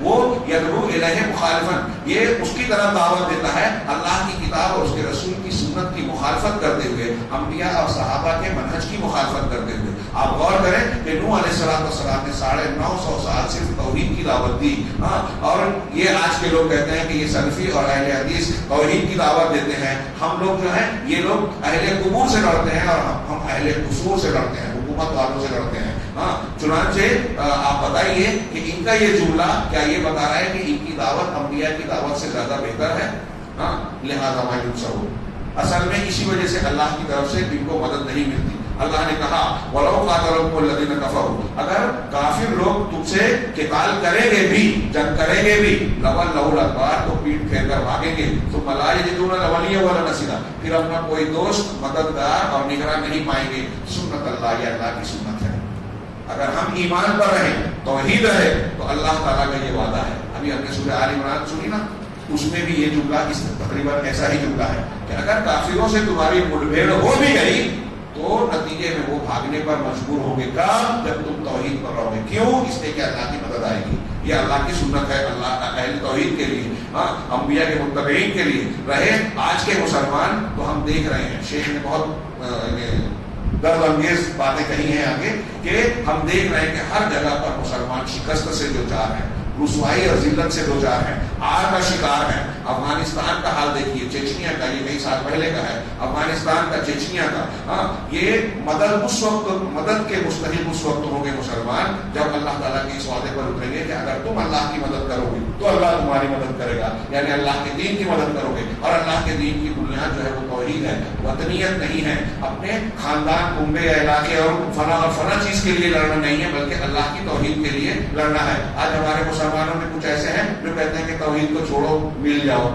وہ یدعو الیہ مخالفن، یہ اس کی طرف دعوت دیتا ہے اللہ کی کتاب اور اس کے رسول کی سنت کی مخالفت کرتے ہوئے، انبیاء اور صحابہ کے منہج کی مخالفت کرتے ہوئے۔ آپ غور کریں کہ نوح علیہ السلام نے 950 سال صرف توحید کی دعوت دی، اور یہ آج کے لوگ کہتے ہیں کہ یہ سلفی اور اہل حدیث توحید کی دعوت دیتے ہیں، ہم لوگ جو ہیں یہ لوگ اہل قبور سے لڑتے ہیں اور ہم اہل قصور سے لڑتے ہیں، حکومت والوں سے لڑتے ہیں۔ چنانچہ آپ بتائیے کہ ان کا یہ جملہ کیا یہ بتا رہا ہے کہ ان کی دعوت انبیاء کی دعوت سے زیادہ بہتر ہے؟ لہذا ما ينصرون، اصل میں اسی وجہ سے اللہ کی طرف سے ان کو مدد نہیں ملتی۔ اللہ نے کہا وَلَوْ قَاتَلَكُمُ الَّذِينَ كَفَرُوا، اگر کافر لوگ تم سے قتال کریں گے بھی، جنگ کریں گے بھی، لَوَلَّوُا الْأَدْبَارَ، تو پیٹ پھیر کر بھاگیں گے، ثُمَّ لَا يَجِدُونَ وَلِيًّا وَلَا نَصِيرًا، پھر اپنا کوئی دوست، مددگار اور نگراں نہیں پائیں گے۔ سنت اللہ، یہ اللہ کی سنت ہے۔ اگر ہم ایمان پر رہیں، توحید رہے، تو اللہ تعالیٰ کا یہ وعدہ ہے۔ ابھی ہم نے سورہ آل عمران سنی نا، اس میں بھی یہ جملہ تقریباً ایسا ہی جملہ ہے کہ اگر کافروں سے تمہاری مٹ بھیڑ ہو بھی گئی تو نتیجے میں وہ بھاگنے پر مجبور ہوں گے، کب؟ جب تم توحید پر رہو گے۔ کیوں؟ اس لیے کہ اللہ کی مدد آئے گی۔ یہ اللہ کی سنت ہے، اللہ اہل توحید کے لیے، انبیاء کے متبعین کے لیے رہے۔ آج کے مسلمان تو ہم دیکھ رہے ہیں، شیخ نے بہت درد انگیز باتیں کہی ہیں آگے، کہ ہم دیکھ رہے ہیں کہ ہر جگہ پر مسلمان شکست سے دو چار ہیں، رسوائی اور ذلت سے دو چار ہیں، آر کا شکار ہے۔ افغانستان کا حال دیکھیے، چیچنیا کا، یہ کئی سال پہلے کا ہے، افغانستان کا، چیچنیا کا، یہ مدد اس وقت، مدد کے مستحق اس وقت ہوں گے مسلمان جب اللہ تعالیٰ کے اس وعدے پر اتریں گے کہ اگر تم اللہ کی مدد کرو گے تو اللہ تمہاری مدد کرے گا، یعنی اللہ کے دین کی مدد کرو گے۔ اور اللہ کے دین کی بنیاد جو ہے وہ توحید ہے، وطنیت نہیں ہے، اپنے خاندان، کنبے یا علاقے اور فلاں چیز کے لیے لڑنا نہیں ہے، بلکہ اللہ کی توحید کے لیے لڑنا ہے۔ آج ہمارے مسلمانوں میں کچھ ایسے ہیں جو کہتے ہیں کہ توحید کو چھوڑو، مل جاؤ،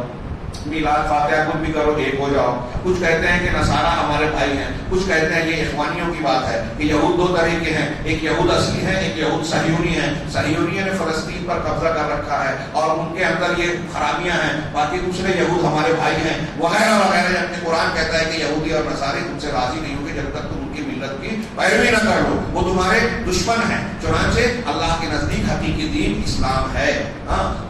میلاد فاتحہ خود بھی کرو، ایک ہو جاؤ۔ کچھ کہتے ہیں کہ نصارہ ہمارے بھائی ہیں، کچھ کہتے ہیں یہ اخوانیوں کی بات ہے کہ یہود دو طرح کے ہیں، ایک یہود اصلی ہیں، ایک یہود صہیونی ہیں۔ صہیونیوں نے فلسطین پر قبضہ کر رکھا ہے اور ان کے اندر یہ خرابیاں ہیں، باقی دوسرے یہود ہمارے بھائی ہیں، وغیرہ وغیرہ۔ جبکہ قرآن کہتا ہے کہ یہودی اور نصارے تم سے راضی نہیں ہوں گے جب تک تم ان کی ملت کی پیروی نہ کر لو، وہ تمہارے دشمن ہیں۔ چنانچہ اللہ کے نزدیک حقیقی دین اسلام ہے،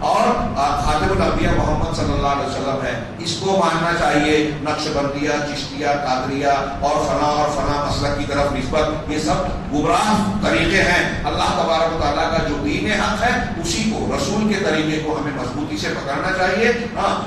اور خاتم الانبیاء محمد صلی اللہ علیہ وسلم ہے، اس کو ماننا چاہیے۔ نقش بندیہ، چشتیہ، قادریہ اور فلاں مسلک کی طرف نسبت، یہ سب گمراہ طریقے ہیں۔ اللہ تبارک و تعالیٰ کا جو دین حق ہے اسی کو، رسول کے طریقے کو ہمیں مضبوطی سے پکڑنا چاہیے،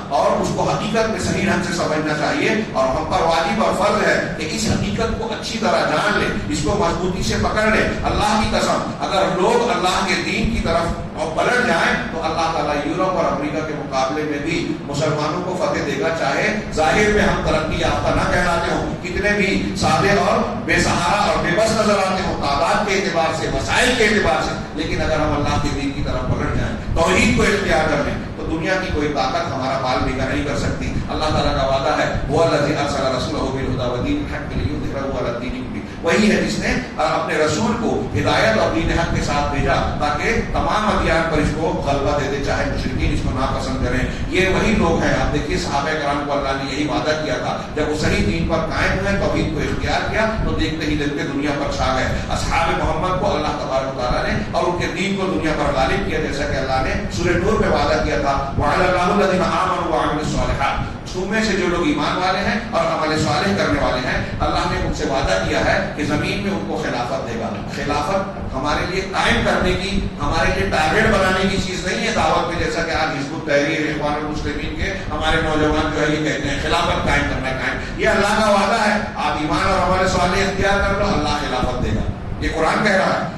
اور اس کو حقیقت میں صحیح ڈھنگ سے سمجھنا چاہیے، اور ہم پر واجب اور فرض ہے کہ اس حقیقت کو اچھی طرح جان لیں، اس کو مضبوطی سے پکڑ لیں۔ اللہ کی قسم، اگر لوگ اللہ کے دین کی طرف اور پلٹ جائیں تو اللہ تعالیٰ یورپ اور امریکہ کے مقابلے میں بھی مسلمانوں کو فتح دے گا، چاہے ظاہر میں ہم ترقی یافتہ نہ کہلاتے ہوں، کتنے بھی سادے اور بے سہارا اور بے بس نظر آتے ہوں تعداد کے اعتبار سے، وسائل کے اعتبار سے، لیکن اگر ہم اللہ کے دین کی طرف پلٹ جائیں، توحید کو اختیار کر لیں، تو دنیا کی کوئی طاقت ہمارا بال بھیگا نہیں کر سکتی۔ اللہ تعالیٰ کا وعدہ ہے وہ الذی ارسل رسولہ بالہدی ودین الحق لیظہرہ علی الدین کلہ، وہی ہے جس نے اپنے رسول کو ہدایت اور دین حق کے ساتھ بھیجا تاکہ تمام ادیان پر اس کو غلبہ دے دے، چاہے مشرکین اس کو ناپسند کریں۔ یہ وہی لوگ ہیں، آپ دیکھیے صحابہ کرام کو اللہ نے یہی وعدہ کیا تھا، جب وہ صحیح دین پر قائم ہوئے، توحید کو اختیار کیا، تو دیکھتے ہی دیکھتے دنیا پر چھا گئے۔ اصحاب محمد کو اللہ تبارک و تعالیٰ نے اور ان کے دین کو دنیا پر غالب کیا، جیسا کہ اللہ نے سورہ نور میں وعدہ کیا تھا، وعد اللہ الذین آمنوا وعملوا الصالحات، تم میں سے جو لوگ ایمان والے ہیں اور عمل صالح کرنے والے ہیں، اللہ نے ان سے وعدہ کیا ہے کہ زمین میں ان کو خلافت دے گا۔ خلافت ہمارے لیے قائم کرنے کی، ہمارے لیے ٹارگیٹ بنانے کی چیز نہیں ہے دعوت میں، جیسا کہ آج حزب التحریر، اخوان المسلمین کے ہمارے نوجوان جو ہے یہ کہتے ہیں خلافت قائم کرنا ہے، قائم، یہ اللہ کا وعدہ ہے۔ آپ ایمان اور عمل صالح اختیار کر لو، اللہ خلافت دے گا، یہ قرآن کہہ رہا ہے۔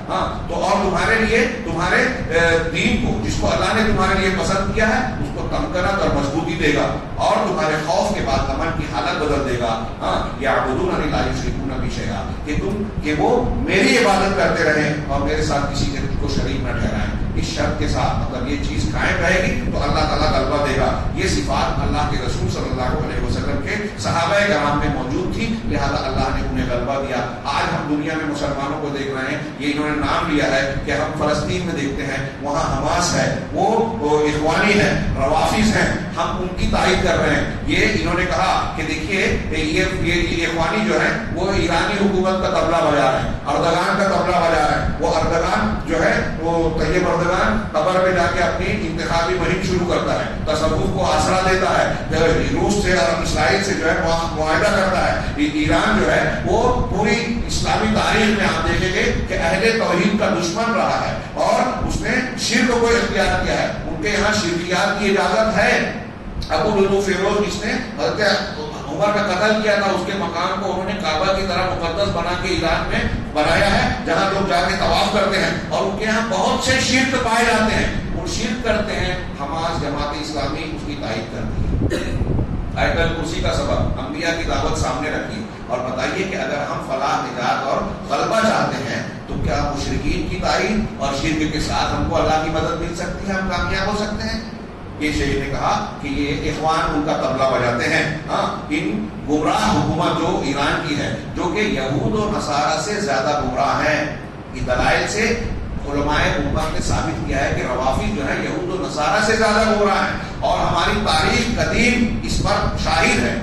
تو اور تمہارے لیے، تمہارے دین کو جس کو اللہ نے تمہارے لیے پسند کیا ہے اس کو تمکنت اور مضبوطی دے گا، اور تمہارے خوف کے بعد امن کی حالت بدل دے گا۔ یعبدوننی لا یشرکون بی شیئا، کہ وہ میری عبادت کرتے رہیں اور میرے ساتھ کسی کو شریک نہ ٹھہرائیں۔ اس شرط کے ساتھ، مطلب یہ چیز قائم رہے گی تو اللہ تعالیٰ غلبہ دے گا۔ یہ صفات اللہ کے رسول صلی اللہ علیہ وسلم کے صحابہ کرام میں موجود تھی، لہذا اللہ نے انہیں غلبہ دیا۔ آج ہم دنیا میں مسلمانوں کو دیکھ رہے ہیں، یہ انہوں نے نام لیا ہے کہ ہم فلسطین میں دیکھتے ہیں وہاں حماس ہے، وہ اخوانی ہے، روافظ ہیں، ہم ان کی تائید کر رہے ہیں۔ یہ انہوں نے کہا کہ دیکھیے یہ اخوانی جو ہے وہ ایرانی حکومت کا طبلہ بجا رہے ہیں، اردگان کا طبلہ بجا رہے ہیں، وہ وہ اردگان جو ہے وہ طیب اردگان قبر میں جا کے اپنی انتخابی مہم شروع کرتا ہے، تصوف کو آسرا دیتا ہے، روس سے اور اسرائیل سے جو ہے معاہدہ کرتا ہے۔ ایران جو ہے وہ پوری اسلامی تاریخ میں آپ دیکھیں گے کہ اہل توحید کا دشمن رہا ہے اور اس نے شرک کو اختیار کیا ہے۔ ان کے یہاں شرکیات کی اجازت ہے۔ ابو لولو فیروز جس نے حضرت عمر کا قتل کیا تھا، اس کے مقام کو انہوں نے کعبہ کی طرح مقدس بنا کے ایران میں بنایا ہے، جہاں لوگ جا کے طواف کرتے ہیں، اور ان کے یہاں بہت سے شرک پائے جاتے ہیں۔ وہ شرک کرتے ہیں، حماس جماعت اسلامی اس کی تائید کرتی ہے۔ آیت الکرسی کا سبب انبیاء کی دعوت سامنے رکھی اور بتائیے کہ اگر ہم فلاح، نجات اور غلبہ چاہتے ہیں تو کیا مشرکین کی تائید اور شرک کے ساتھ ہم کو اللہ کی مدد مل سکتی ہے، ہم کامیاب ہو سکتے ہیں؟ یہ شیخ نے کہا کہ یہ اخوان ان کا طبلہ بجاتے ہیں۔ ان گمراہ حکومت جو ایران کی ہے، جو کہ یہود و نصارہ سے زیادہ گمراہ ہیں، یہ دلائل سے علماء امت نے ثابت کیا ہے کہ روافض جو ہے یہود و نصارہ سے زیادہ گمراہ ہیں، اور ہماری تاریخ قدیم اس پر شاہد ہے۔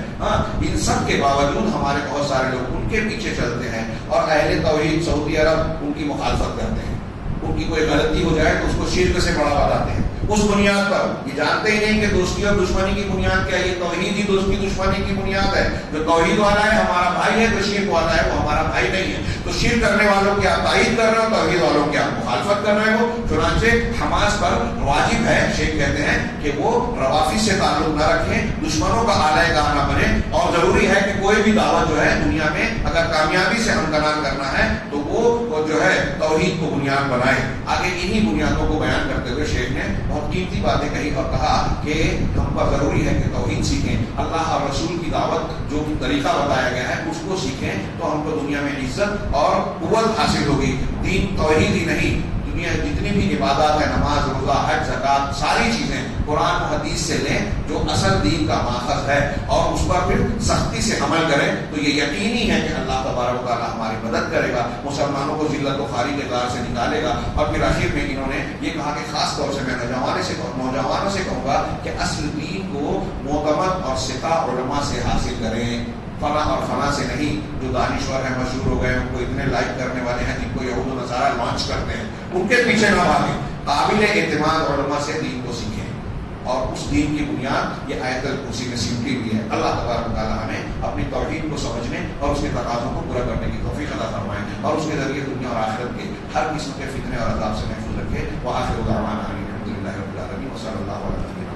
ان سب کے باوجود ہمارے بہت سارے لوگ ان کے پیچھے چلتے ہیں، اور اہل توحید سعودی عرب ان کی مخالفت کرتے ہیں۔ ان کی کوئی غلطی ہو جائے تو اس کو شرک سے بڑھاوا دیتے ہیں اس بنیاد پر۔ یہ جانتے ہی نہیں کہ دوستی اور دشمنی کی بنیاد کیا ہے۔ یہ توحید ہی دوستی دشمنی کی بنیاد ہے۔ جو توحید والا ہے ہمارا بھائی ہے، جو شرک والا ہے وہ ہمارا بھائی نہیں ہے۔ تو شرک کرنے والوں کی آپ تائید کر رہے ہو، توحید والوں کی آپ مخالفت کر رہے ہو۔ چنانچہ حماس پر واجب ہے، شیخ کہتے ہیں کہ وہ روافض سے تعلق نہ رکھیں، دشمنوں کا آلہ کار نہ بنے، اور ضروری ہے کہ کوئی بھی دعوت جو ہے دنیا میں اگر کامیابی سے ہمکنار کرنا ہے تو وہ جو ہے توحید کو بنیاد بنائے۔ آگے انہی بنیادوں کو بیان کرتے ہوئے شیخ نے بہت قیمتی باتیں کہی اور کہا کہ ہم پر ضروری ہے کہ توحید سیکھیں، اللہ اور رسول کی دعوت جو طریقہ بتایا گیا ہے اس کو سیکھیں، تو ہم کو دنیا میں عزت اور قوت حاصل ہوگی۔ دین توحید ہی نہیں، دنیا جتنی بھی عبادات ہیں، نماز، روزہ، حج، زکات، ساری چیزیں قرآن و حدیث سے لیں جو اصل دین کا ماخذ ہے، اور اس پر پھر سختی سے عمل کریں، تو یہ یقینی ہے کہ اللہ تبارک و تعالیٰ ہماری مدد کرے گا، مسلمانوں کو ذلت و خواری کے دار سے نکالے گا۔ اور پھر آخر میں انہوں نے یہ کہا کہ خاص طور سے میں نوجوانوں سے کہوں گا کہ اصل دین کو معتمد اور ثقہ علماء سے حاصل کریں، فنا اور فنا سے نہیں، جو دانشور ہیں، مشہور ہو گئے، ان کو اتنے لائک کرنے والے ہیں، جن کو یہود و نصارہ لانچ کرتے ہیں، ان کے پیچھے نہ بھاگیں، قابل اعتماد علماء سے دین کو سیکھیں، اور اس دین کی بنیاد یہ آیت الکرسی میں سمٹی ہوئی ہے۔ اللہ تبارک و تعالیٰ ہمیں اپنی توحید کو سمجھنے اور اس کے تقاضوں کو پورا کرنے کی توفیق عطا فرمائے، اور اس کے ذریعے دنیا اور آخرت کے ہر قسم کے فتنے اور عذاب سے محفوظ رکھے۔ وآخر دعوانا ان الحمد للہ رب العالمین، وصلی اللہ علیہ وسلم۔